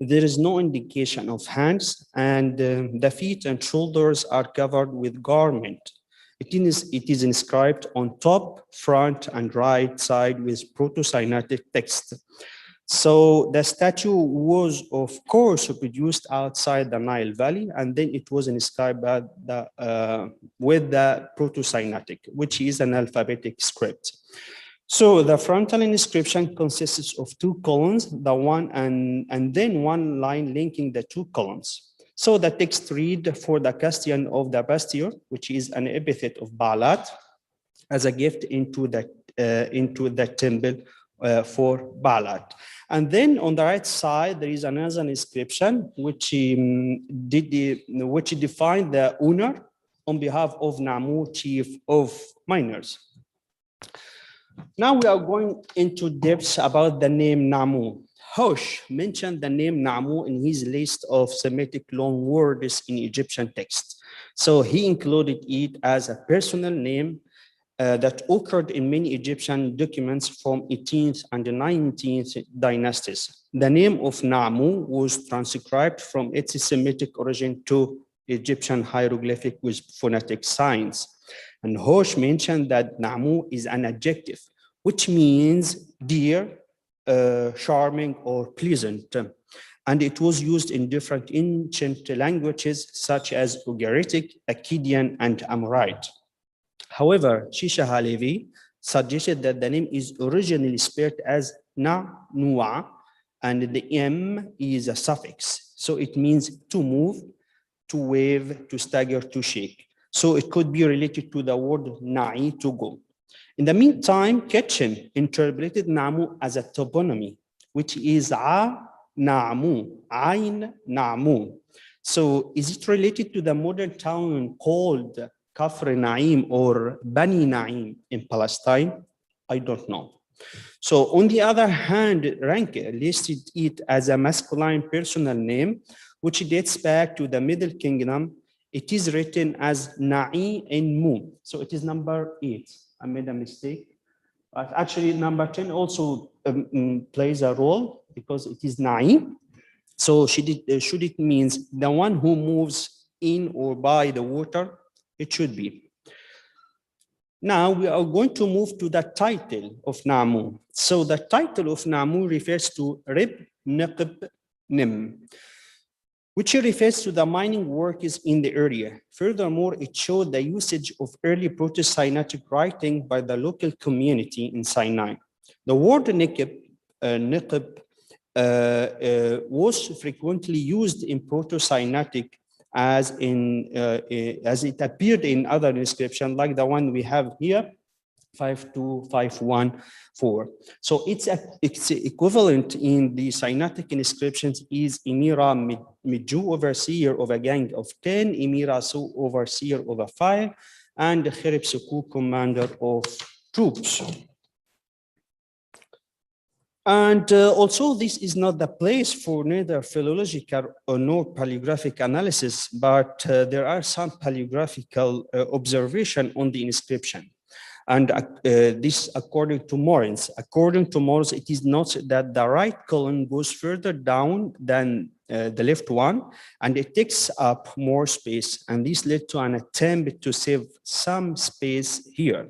There is no indication of hands, and the feet and shoulders are covered with garment. It is inscribed on top, front, and right side with Proto-Sinaitic text. So the statue was, of course, produced outside the Nile Valley, and then it was inscribed with the Proto-Sinaitic, which is an alphabetic script. So the frontal inscription consists of two columns, the one and then one line linking the two columns. So the text read, for the Castian of the Pasteur, which is an epithet of Baalat, as a gift into the temple for Baalat. And then on the right side, there is another inscription which defined the owner on behalf of Namu, chief of miners. Now we are going into depth about the name Namu. Hosh mentioned the name Namu in his list of Semitic loan words in Egyptian text. So he included it as a personal name that occurred in many Egyptian documents from 18th and 19th dynasties. The name of Namu was transcribed from its Semitic origin to Egyptian hieroglyphic with phonetic signs. And Hosh mentioned that Namu is an adjective, which means dear, charming, or pleasant. And it was used in different ancient languages, such as Ugaritic, Akkadian, and Amorite. However, Shisha Halevi suggested that the name is originally spelled as Na-Nua, and the M is a suffix. So it means to move, to wave, to stagger, to shake. So it could be related to the word Na'i, to go. In the meantime, Ketchen interpreted Namu as a toponymy, which is A-Namu, Ain Namu. So is it related to the modern town called Kafr Naim or Bani Naim in Palestine? I don't know. So on the other hand, Ranke listed it as a masculine personal name, which dates back to the Middle Kingdom. It is written as Na'i in Mu. So it is number 8. I made a mistake. But actually number 10 also plays a role because it is Na'i. So should it means the one who moves in or by the water? It should be. Now we are going to move to the title of Namu. So the title of Namu refers to Rib Niqib Nim, which refers to the mining workers in the area. Furthermore, it showed the usage of early Proto-Sinaitic writing by the local community in Sinai. The word Niqib was frequently used in Proto-Sinaitic as it appeared in other inscriptions, like the one we have here, 52514. So its equivalent in the Sinaitic inscriptions is Emira Midju, overseer of a gang of 10, Emira Su, overseer of a 5, and Kherib Suku, commander of troops. And also, this is not the place for neither philological nor paleographic analysis, but there are some paleographical observation on the inscription. And this according to Morins. According to Morins, it is noted that the right column goes further down than the left one, and it takes up more space. And this led to an attempt to save some space here.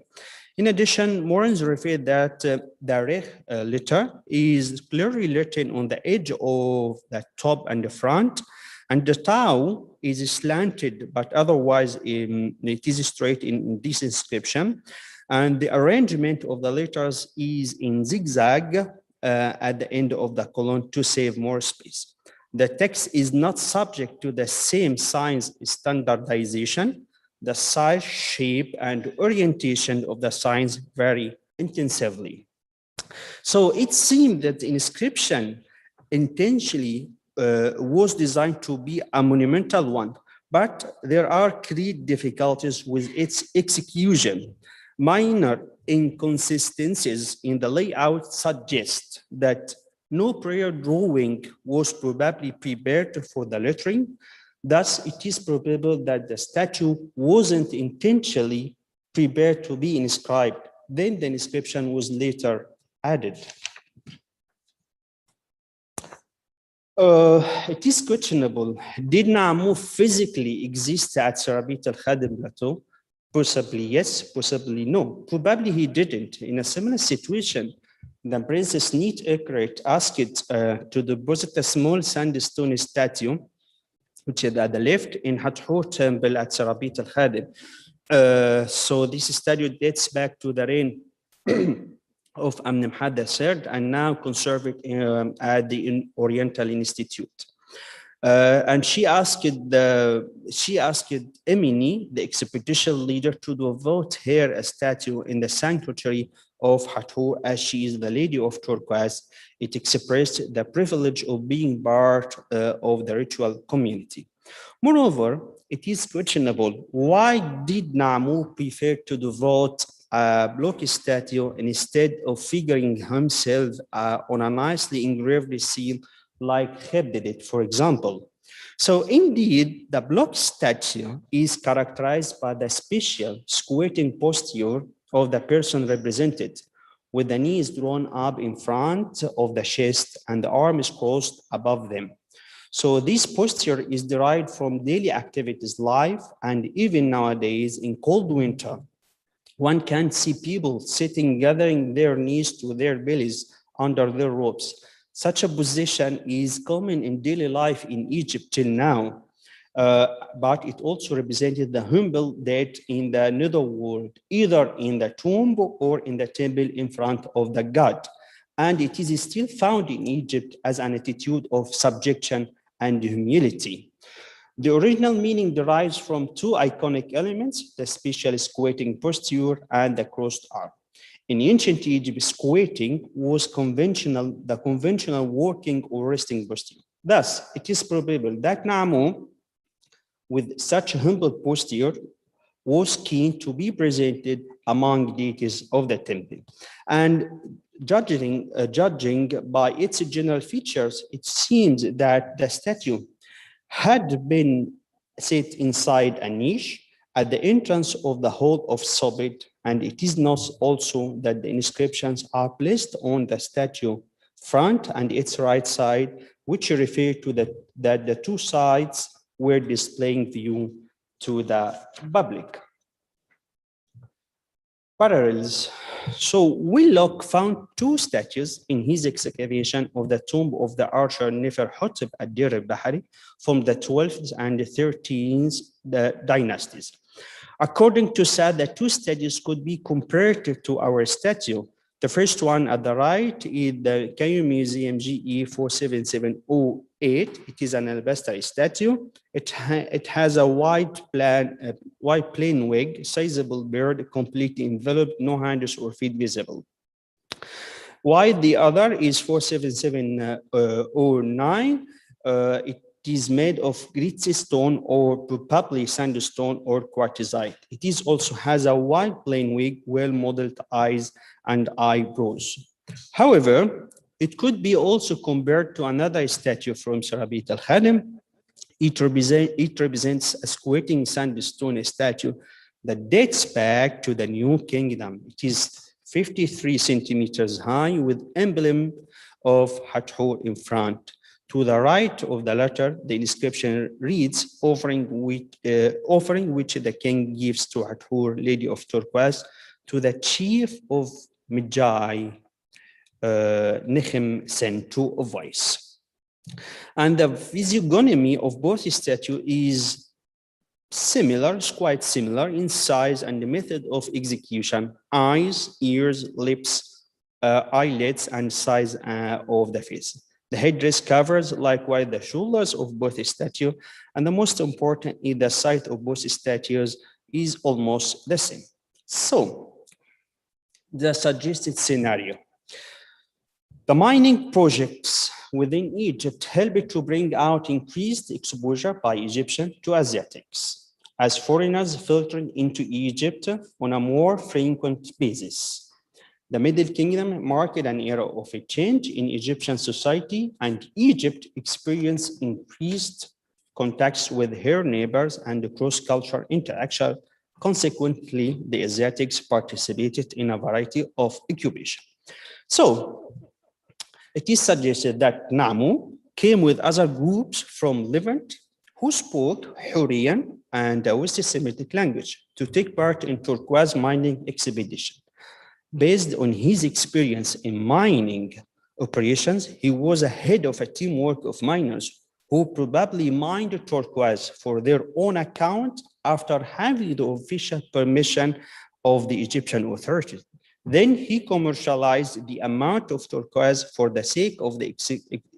In addition, Morins referred that the Rech letter is clearly written on the edge of the top and the front, and the Tau is slanted, but otherwise it is straight in this inscription. And the arrangement of the letters is in zigzag at the end of the column to save more space. The text is not subject to the same signs standardization. The size, shape, and orientation of the signs vary intensively. So it seemed that the inscription intentionally was designed to be a monumental one, but there are clear difficulties with its execution. Minor inconsistencies in the layout suggest that no prior drawing was probably prepared for the lettering. Thus, it is probable that the statue wasn't intentionally prepared to be inscribed. Then the inscription was later added. It is questionable. Did Namu physically exist at Sarabit al-Khadim Plateau? Possibly yes, possibly no. Probably he didn't. In a similar situation, the Princess Neat Ekret asked to deposit a small sandstone statue, which is at the left, in Hathor temple at Sarabit al-Khadim. So this statue dates back to the reign of Amnimhad III and now conserved at the Oriental Institute. And she asked Emini, the expedition leader, to devote her a statue in the sanctuary of Hathor, as she is the Lady of Turquoise. It expressed the privilege of being part of the ritual community. Moreover, it is questionable, why did Namu prefer to devote a block statue instead of figuring himself on a nicely engraved seal like Heb did it, for example? So indeed, the block statue is characterized by the special squatting posture of the person represented, with the knees drawn up in front of the chest and the arms crossed above them. So this posture is derived from daily activities, life, and even nowadays in cold winter, one can see people sitting, gathering their knees to their bellies under their robes. Such a position is common in daily life in Egypt till now, but it also represented the humble dead in the netherworld, either in the tomb or in the temple in front of the god. And it is still found in Egypt as an attitude of subjection and humility. The original meaning derives from two iconic elements, the special squatting posture and the crossed arm. In ancient Egypt, squatting was the conventional working or resting posture. Thus, it is probable that Namu, with such a humble posture, was keen to be presented among deities of the temple. And judging by its general features, it seems that the statue had been set inside a niche at the entrance of the hall of Sobit, and it is not also that the inscriptions are placed on the statue front and its right side, which refer to that the two sides were displaying view to the public. Parallels. So Willock found two statues in his excavation of the tomb of the archer Neferhotep at Deir al-Bahari from the 12th and 13th dynasties. According to Saad, the two statues could be compared to our statue. The first one at the right is the Cairo Museum GE 47708. It is an alabaster statue. It has a wide plain wig, sizable beard, completely enveloped, no hands or feet visible. While the other is 47709, it is made of gritty stone or probably sandstone or quartzite. It is also has a wide plain wig, well-modeled eyes and eyebrows. However, it could be also compared to another statue from Sarabit al-Khadim. It represents a squatting sandstone statue that dates back to the New Kingdom. It is 53 centimeters high with emblem of Hathor in front. To the right of the latter, the inscription reads, offering which the king gives to Hathor, Lady of Turquoise, to the chief of Magi, Nechem Sen, to a voice. And the physiognomy of both statues is quite similar in size and the method of execution: eyes, ears, lips, eyelids, and size of the face. The headdress covers likewise the shoulders of both statues, and the most important is the size of both statues is almost the same. So, the suggested scenario. The mining projects within Egypt helped to bring out increased exposure by Egyptians to Asiatics, as foreigners filtered into Egypt on a more frequent basis. The Middle Kingdom marked an era of a change in Egyptian society, and Egypt experienced increased contacts with her neighbors and cross-cultural interaction. Consequently, the Asiatics participated in a variety of occupations. So, it is suggested that Namu came with other groups from Levant who spoke Hurrian and a West Semitic language to take part in turquoise mining expedition. Based on his experience in mining operations, he was a head of a teamwork of miners who probably mined turquoise for their own account after having the official permission of the Egyptian authorities. Then he commercialized the amount of turquoise for the sake of the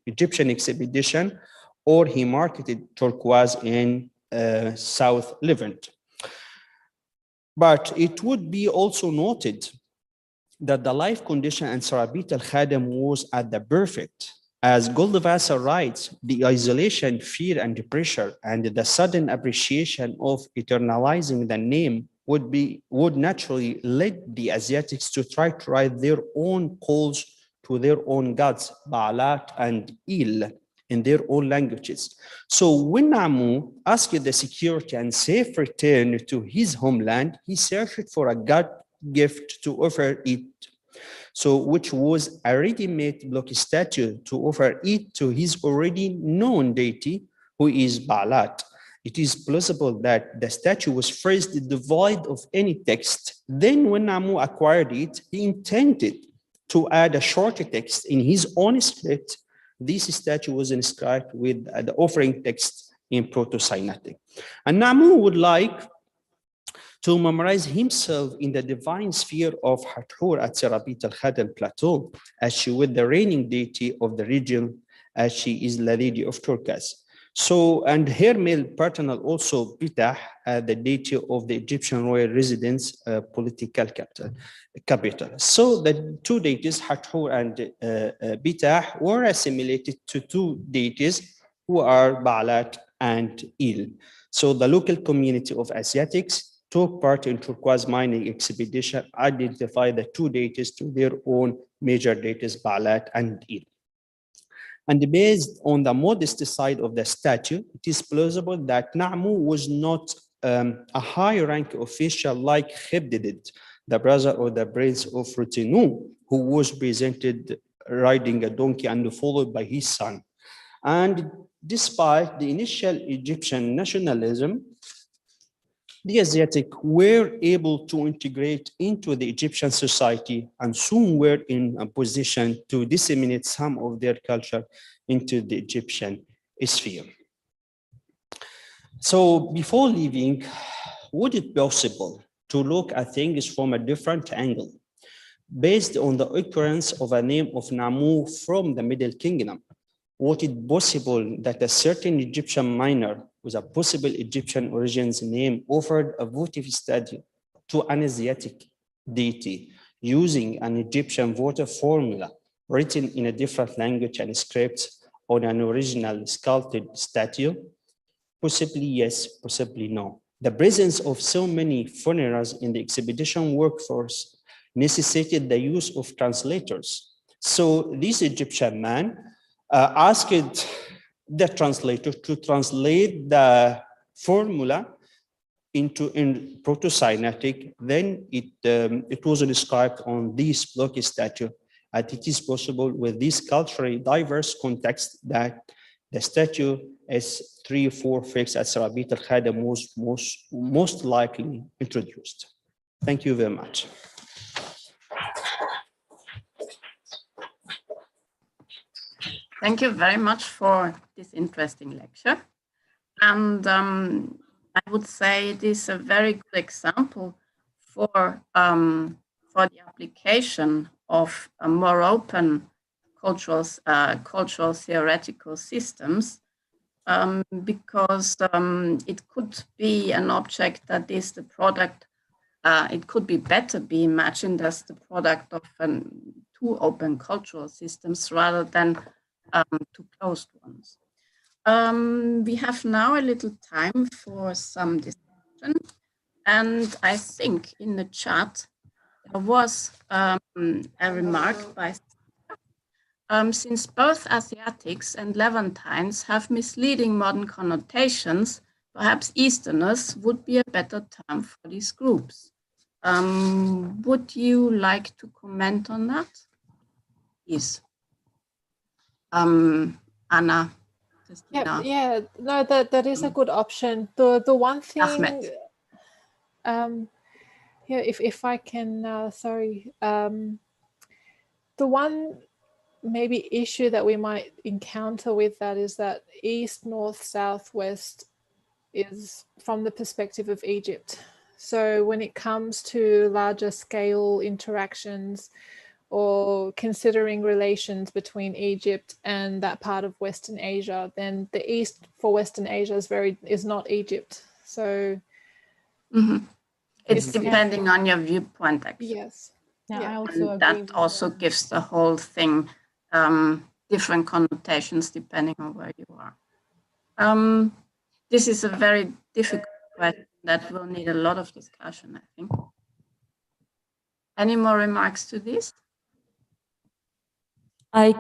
Egyptian expedition, or he marketed turquoise in South Levant. But it would be also noted that the life condition in Sarabit al-Khadim was at the perfect. As Goldwasser writes, the isolation, fear, and pressure, and the sudden appreciation of eternalizing the name would naturally lead the Asiatics to try to write their own calls to their own gods, Baalat and Il, in their own languages. So when Namu asked the security and safe return to his homeland, he searched for a god gift to offer it, so which was a ready-made block statue to offer it to his already known deity, who is Baalat. It is plausible that the statue was first devoid of any text. Then when Namu acquired it, he intended to add a short text in his own script. This statue was inscribed with the offering text in Proto-Sinaitic. And Namu would like to memorize himself in the divine sphere of Hathor at Sarabit al-Khadim plateau, as she was the reigning deity of the region, as she is the lady of Turkaz. So, and her male paternal also Bitah, the deity of the Egyptian royal residence, political capital. So the two deities, Hathor and Bitah, were assimilated to two deities who are Baalat and Il. So the local community of Asiatics took part in turquoise mining expedition, identify the two deities to their own major deities, Baalat and Il. And based on the modest side of the statue, it is plausible that Namu was not a high-rank official like Khebdidid, the brother or the prince of Rutinu, who was presented riding a donkey and followed by his son. And despite the initial Egyptian nationalism, the Asiatic were able to integrate into the Egyptian society and soon were in a position to disseminate some of their culture into the Egyptian sphere. So before leaving, would it be possible to look at things from a different angle based on the occurrence of a name of Namu from the Middle Kingdom? Was it possible that a certain Egyptian miner with a possible Egyptian origins name offered a votive statue to an Asiatic deity using an Egyptian votive formula written in a different language and script on an original sculpted statue? Possibly yes, possibly no. The presence of so many foreigners in the expedition workforce necessitated the use of translators. So this Egyptian man asked the translator to translate the formula in Proto-Sinaitic. Then it was inscribed on this block statue. And it is possible with this culturally diverse context that the statue is 3 or 4 fixed at Sarabit al-Khadim was most likely introduced. Thank you very much. Thank you very much for this interesting lecture. And I would say it is a very good example for the application of a more open cultural theoretical systems, because it could be an object that is the product, it could be better be imagined as the product of two open cultural systems rather than two closed ones. We have now a little time for some discussion, and I think in the chat there was a remark by since both Asiatics and Levantines have misleading modern connotations, perhaps Easterners would be a better term for these groups. Would you like to comment on that? Yes. Anna, Yeah, Christina, yeah, no, that is a good option. The one thing, Ahmed. yeah, if I can, sorry, the one maybe issue that we might encounter with that is that east, north, south, west is from the perspective of Egypt. So when it comes to larger scale interactions or considering relations between Egypt and that part of Western Asia, then the east for Western Asia is not Egypt. So It's depending on your viewpoint, actually. yes. Yeah, Yeah. I also And agree. that also gives the whole thing different connotations depending on where you are. This is a very difficult question that will need a lot of discussion, I think. Any more remarks to this? I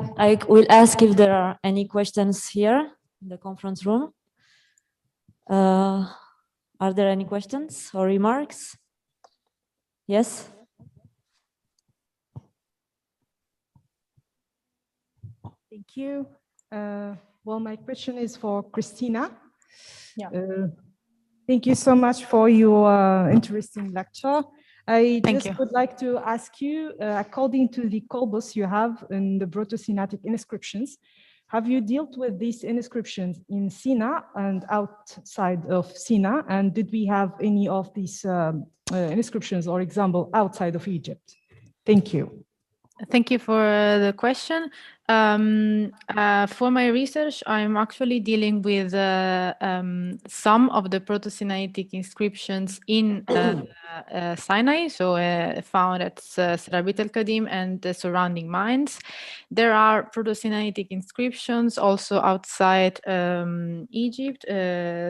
will ask if there are any questions here in the conference room. Are there any questions or remarks? Yes. Thank you. Well, my question is for Christina. Yeah. Thank you so much for your interesting lecture. I Thank just you. would like to ask you, according to the corpus you have in the Proto-Sinaitic inscriptions, have you dealt with these inscriptions in Sinai and outside of Sinai? And did we have any of these inscriptions or example outside of Egypt? Thank you. Thank you for the question. For my research, I'm actually dealing with some of the Proto-Sinaitic inscriptions in Sinai, so found at Serabit al-Qadim and the surrounding mines. There are Proto-Sinaitic inscriptions also outside Egypt.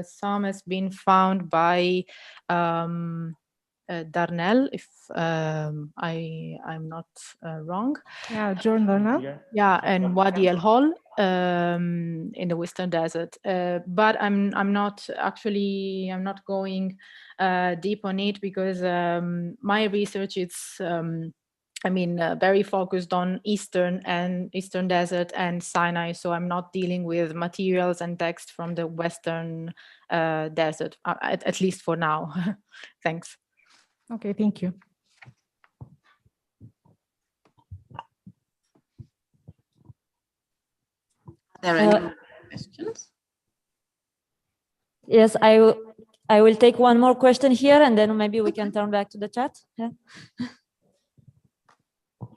Some has been found by Darnell, if I'm not wrong. Yeah, John Darnell. Yeah, and Wadi El Hol in the Western Desert. But I'm not going deep on it because my research is very focused on Eastern Desert and Sinai. So I'm not dealing with materials and text from the Western Desert, at least for now. Thanks. Okay, thank you. Are there any more questions? Yes, I will take one more question here, and then maybe we can turn back to the chat. Yeah.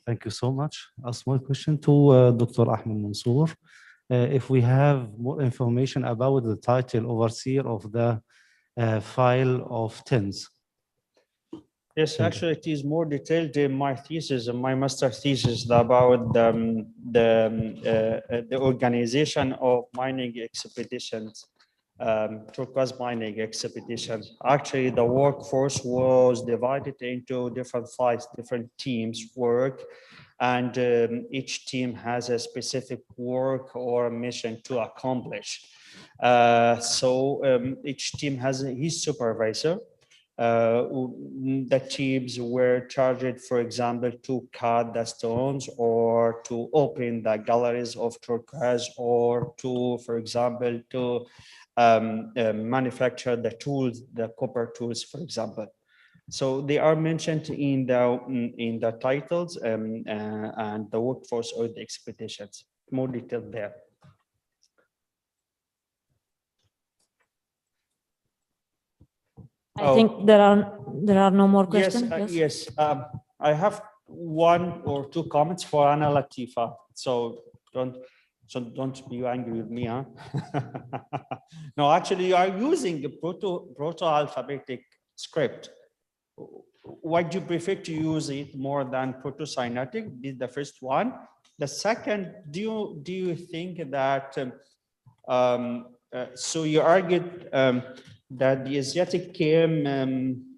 Thank you so much. A small question to Dr. Ahmed Mansour. If we have more information about the title overseer of the file of tens. Yes, actually, it is more detailed in my thesis, my master thesis about the organization of mining expeditions, turquoise mining expeditions. Actually, the workforce was divided into different files, different teams work, and each team has a specific work or a mission to accomplish. So each team has his supervisor. The teams were charged, for example, to cut the stones or to open the galleries of turquoise or to, for example, to manufacture the tools, the copper tools, for example. So they are mentioned in the titles and the workforce or the expeditions. More detailed there. I think there are no more questions. Yes. I have one or two comments for Anna Latifa. So don't be angry with me, huh? No, actually, you are using a proto-alphabetic script. Why do you prefer to use it more than Proto-Sinaitic? This is the first one. The second, do you think that so you argued that the Asiatic came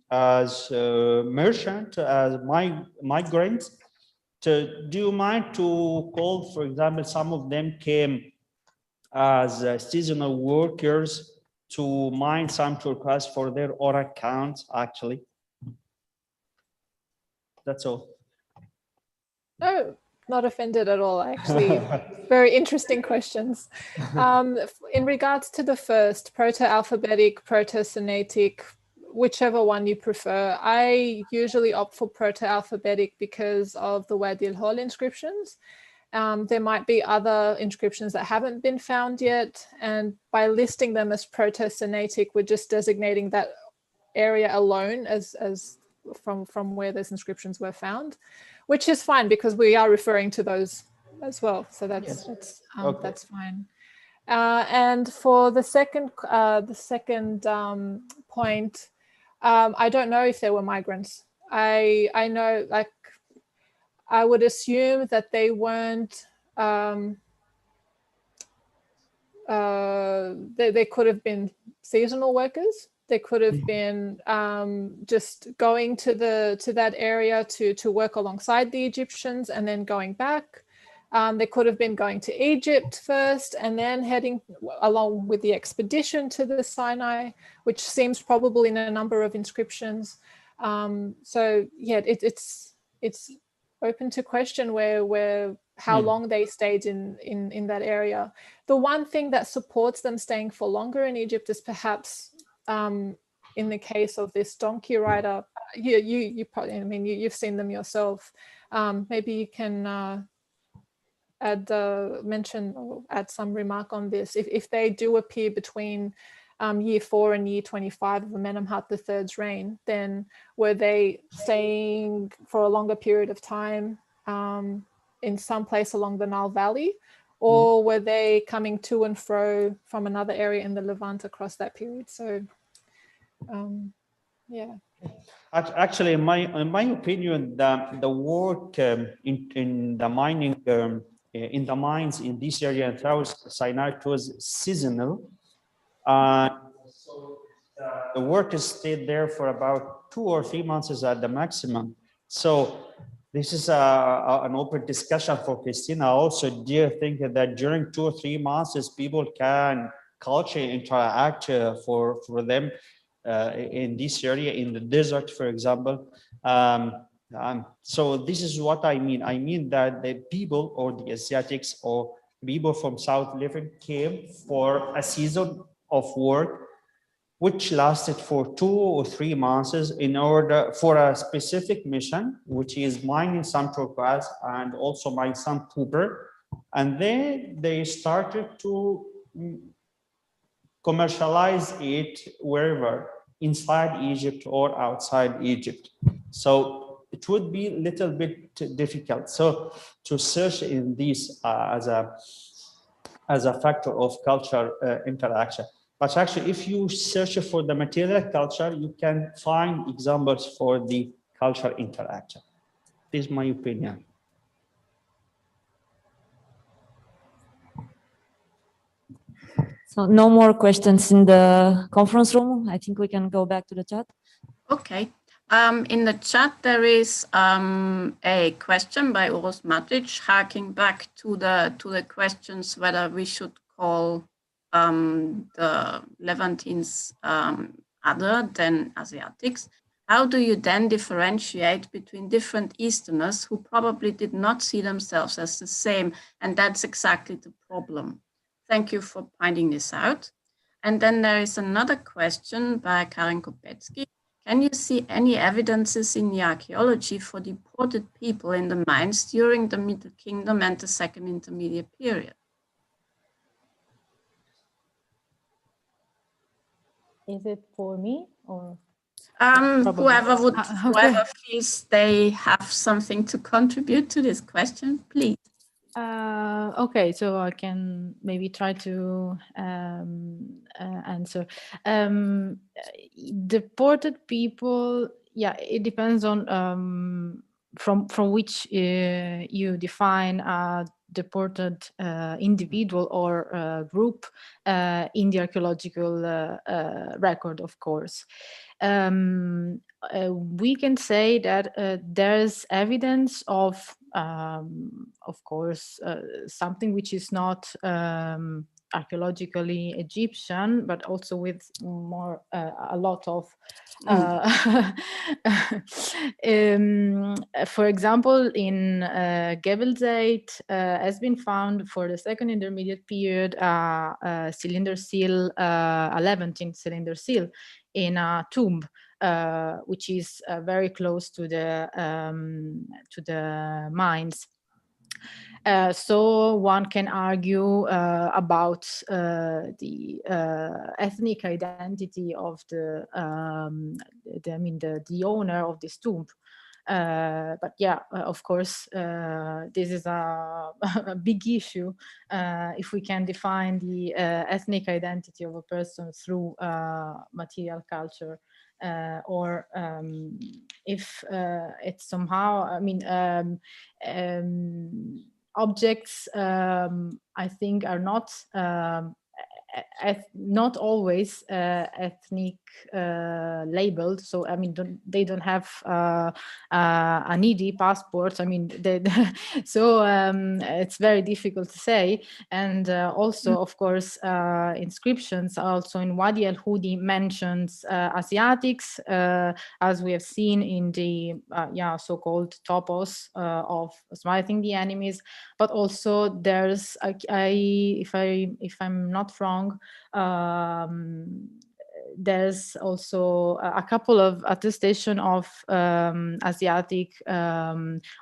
as merchant, as migrants. Do you mind to call, for example, some of them came as seasonal workers to mine some turquoise for their own accounts, actually? That's all. Oh, not offended at all, actually. Very interesting questions. In regards to the first, proto-alphabetic, proto-Sinatic, whichever one you prefer, I usually opt for proto-alphabetic because of the Wadi al-Hol inscriptions. There might be other inscriptions that haven't been found yet, and by listing them as proto-Sinatic, we're just designating that area alone as from where those inscriptions were found, which is fine because we are referring to those as well. So that's Okay. that's fine. And for the second point, I don't know if there were migrants. I know, like, I would assume that they weren't. They could have been seasonal workers. They could have been just going to that area to work alongside the Egyptians and then going back. They could have been going to Egypt first and then heading along with the expedition to the Sinai, which seems probable in a number of inscriptions. So yeah, it's open to question where how long they stayed in that area. The one thing that supports them staying for longer in Egypt is perhaps in the case of this donkey rider. You probably, I mean, you've seen them yourself. Maybe you can mention or add some remark on this. If they do appear between year 4 and year 25 of Amenemhat III's reign, then were they staying for a longer period of time in some place along the Nile Valley, or were they coming to and fro from another area in the Levant across that period? So yeah. Actually, in my opinion, the work in the mining in the mines in this area in South Sinai was seasonal. So the workers stayed there for about 2 or 3 months at the maximum. So this is an open discussion for Christina. Also, do you think that during 2 or 3 months, people can culturally interact for them in this area, in the desert, for example? So this is what I mean. I mean that the people or the Asiatics or people from South Levant came for a season of work which lasted for 2 or 3 months in order for a specific mission, which is mining some turquoise and also mining some copper. And then they started to commercialize it wherever, inside Egypt or outside Egypt. So it would be a little bit difficult. So to search in this as a factor of cultural interaction. But actually, if you search for the material culture, you can find examples for the cultural interaction. This is my opinion. So no more questions in the conference room. I think we can go back to the chat. Okay. In the chat, there is a question by Uros Matic, harking back to the questions whether we should call the Levantines other than Asiatics. How do you then differentiate between different Easterners who probably did not see themselves as the same? And that's exactly the problem. Thank you for pointing this out. And then there is another question by Karen Kopetsky. Can you see any evidences in the archaeology for deported people in the mines during the Middle Kingdom and the Second Intermediate Period? Is it for me or? Whoever feels they have something to contribute to this question, please. Okay, so I can maybe try to answer. Deported people, yeah, it depends on from which you define a deported individual or group in the archaeological record, of course. We can say that there's evidence of course, something which is not archaeologically Egyptian, but also with more a lot of for example, in Gebelzeit has been found for the second intermediate period a cylinder seal, a Levantine cylinder seal in a tomb, which is very close to the mines. So one can argue about the ethnic identity of the owner of this tomb. But yeah, of course, this is a big issue. If we can define the ethnic identity of a person through material culture, or if it's somehow, objects, I think, are not not always ethnic labeled. So they don't have an ED passport. So it's very difficult to say. And also, of course, inscriptions also in Wadi al Hudi mentions Asiatics, as we have seen in the so-called topos of smiting the enemies. But also there's if I'm not wrong, there's also a couple of attestation of Asiatic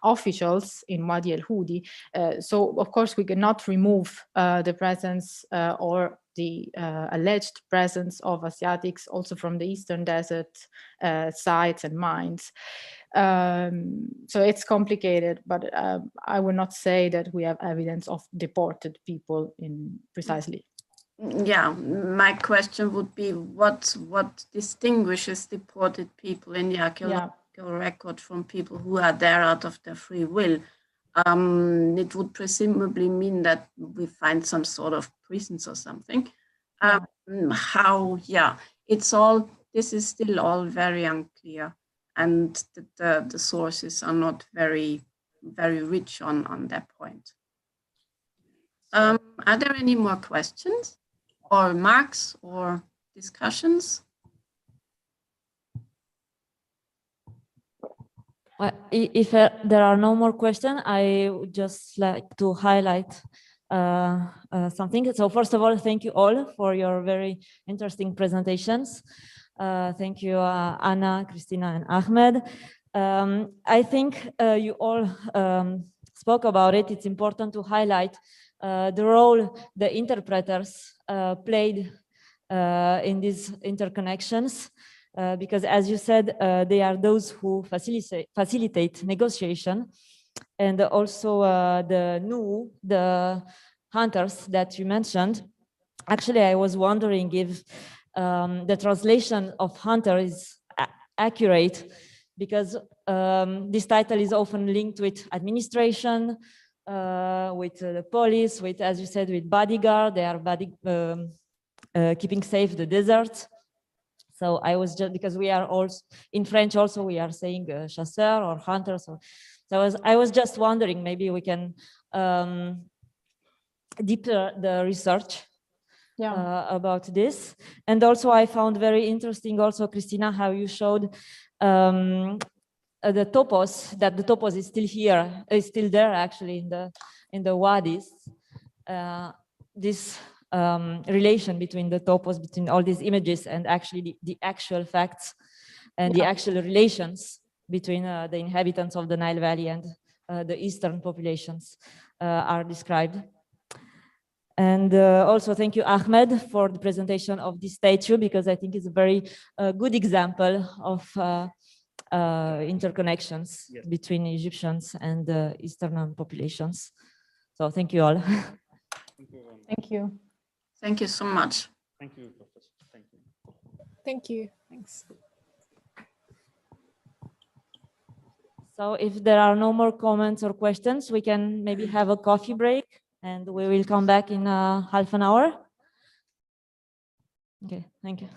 officials in Wadi al Hudi. So of course we cannot remove the presence or the alleged presence of Asiatics also from the Eastern Desert sites and mines. So it's complicated, but I would not say that we have evidence of deported people in precisely. Yeah, my question would be what distinguishes deported people in the archaeological record from people who are there out of their free will? It would presumably mean that we find some sort of prisons or something. This is still all very unclear, and the sources are not very, very rich on that point. Are there any more questions or remarks or discussions? If there are no more questions, I would just like to highlight something. So first of all, thank you all for your very interesting presentations. Thank you, Anna, Christina, and Ahmed. I think you all spoke about it. It's important to highlight the role the interpreters played in these interconnections. Because as you said, they are those who facilitate negotiation, and also the hunters that you mentioned. Actually, I was wondering if the translation of hunter is accurate, because this title is often linked with administration, with the police, with, as you said, with bodyguard. They are keeping safe the desert. So I was just, because we are also in French also we are saying chasseur or hunter. So I was just wondering, maybe we can deeper the research about this. And also I found very interesting also, Christina, how you showed the topos, that the topos is still here, is still there actually in the wadis. This relation between the topos, between all these images and actually the actual facts and the actual relations between the inhabitants of the Nile Valley and the eastern populations are described. And also thank you, Ahmed, for the presentation of this statue, because I think it's a very good example of interconnections between Egyptians and the eastern populations. So thank you all. Thank you. Thank you so much. Thank you, Professor. Thank you. Thank you. Thanks. So if there are no more comments or questions, we can maybe have a coffee break, and we will come back in half an hour. Okay, thank you.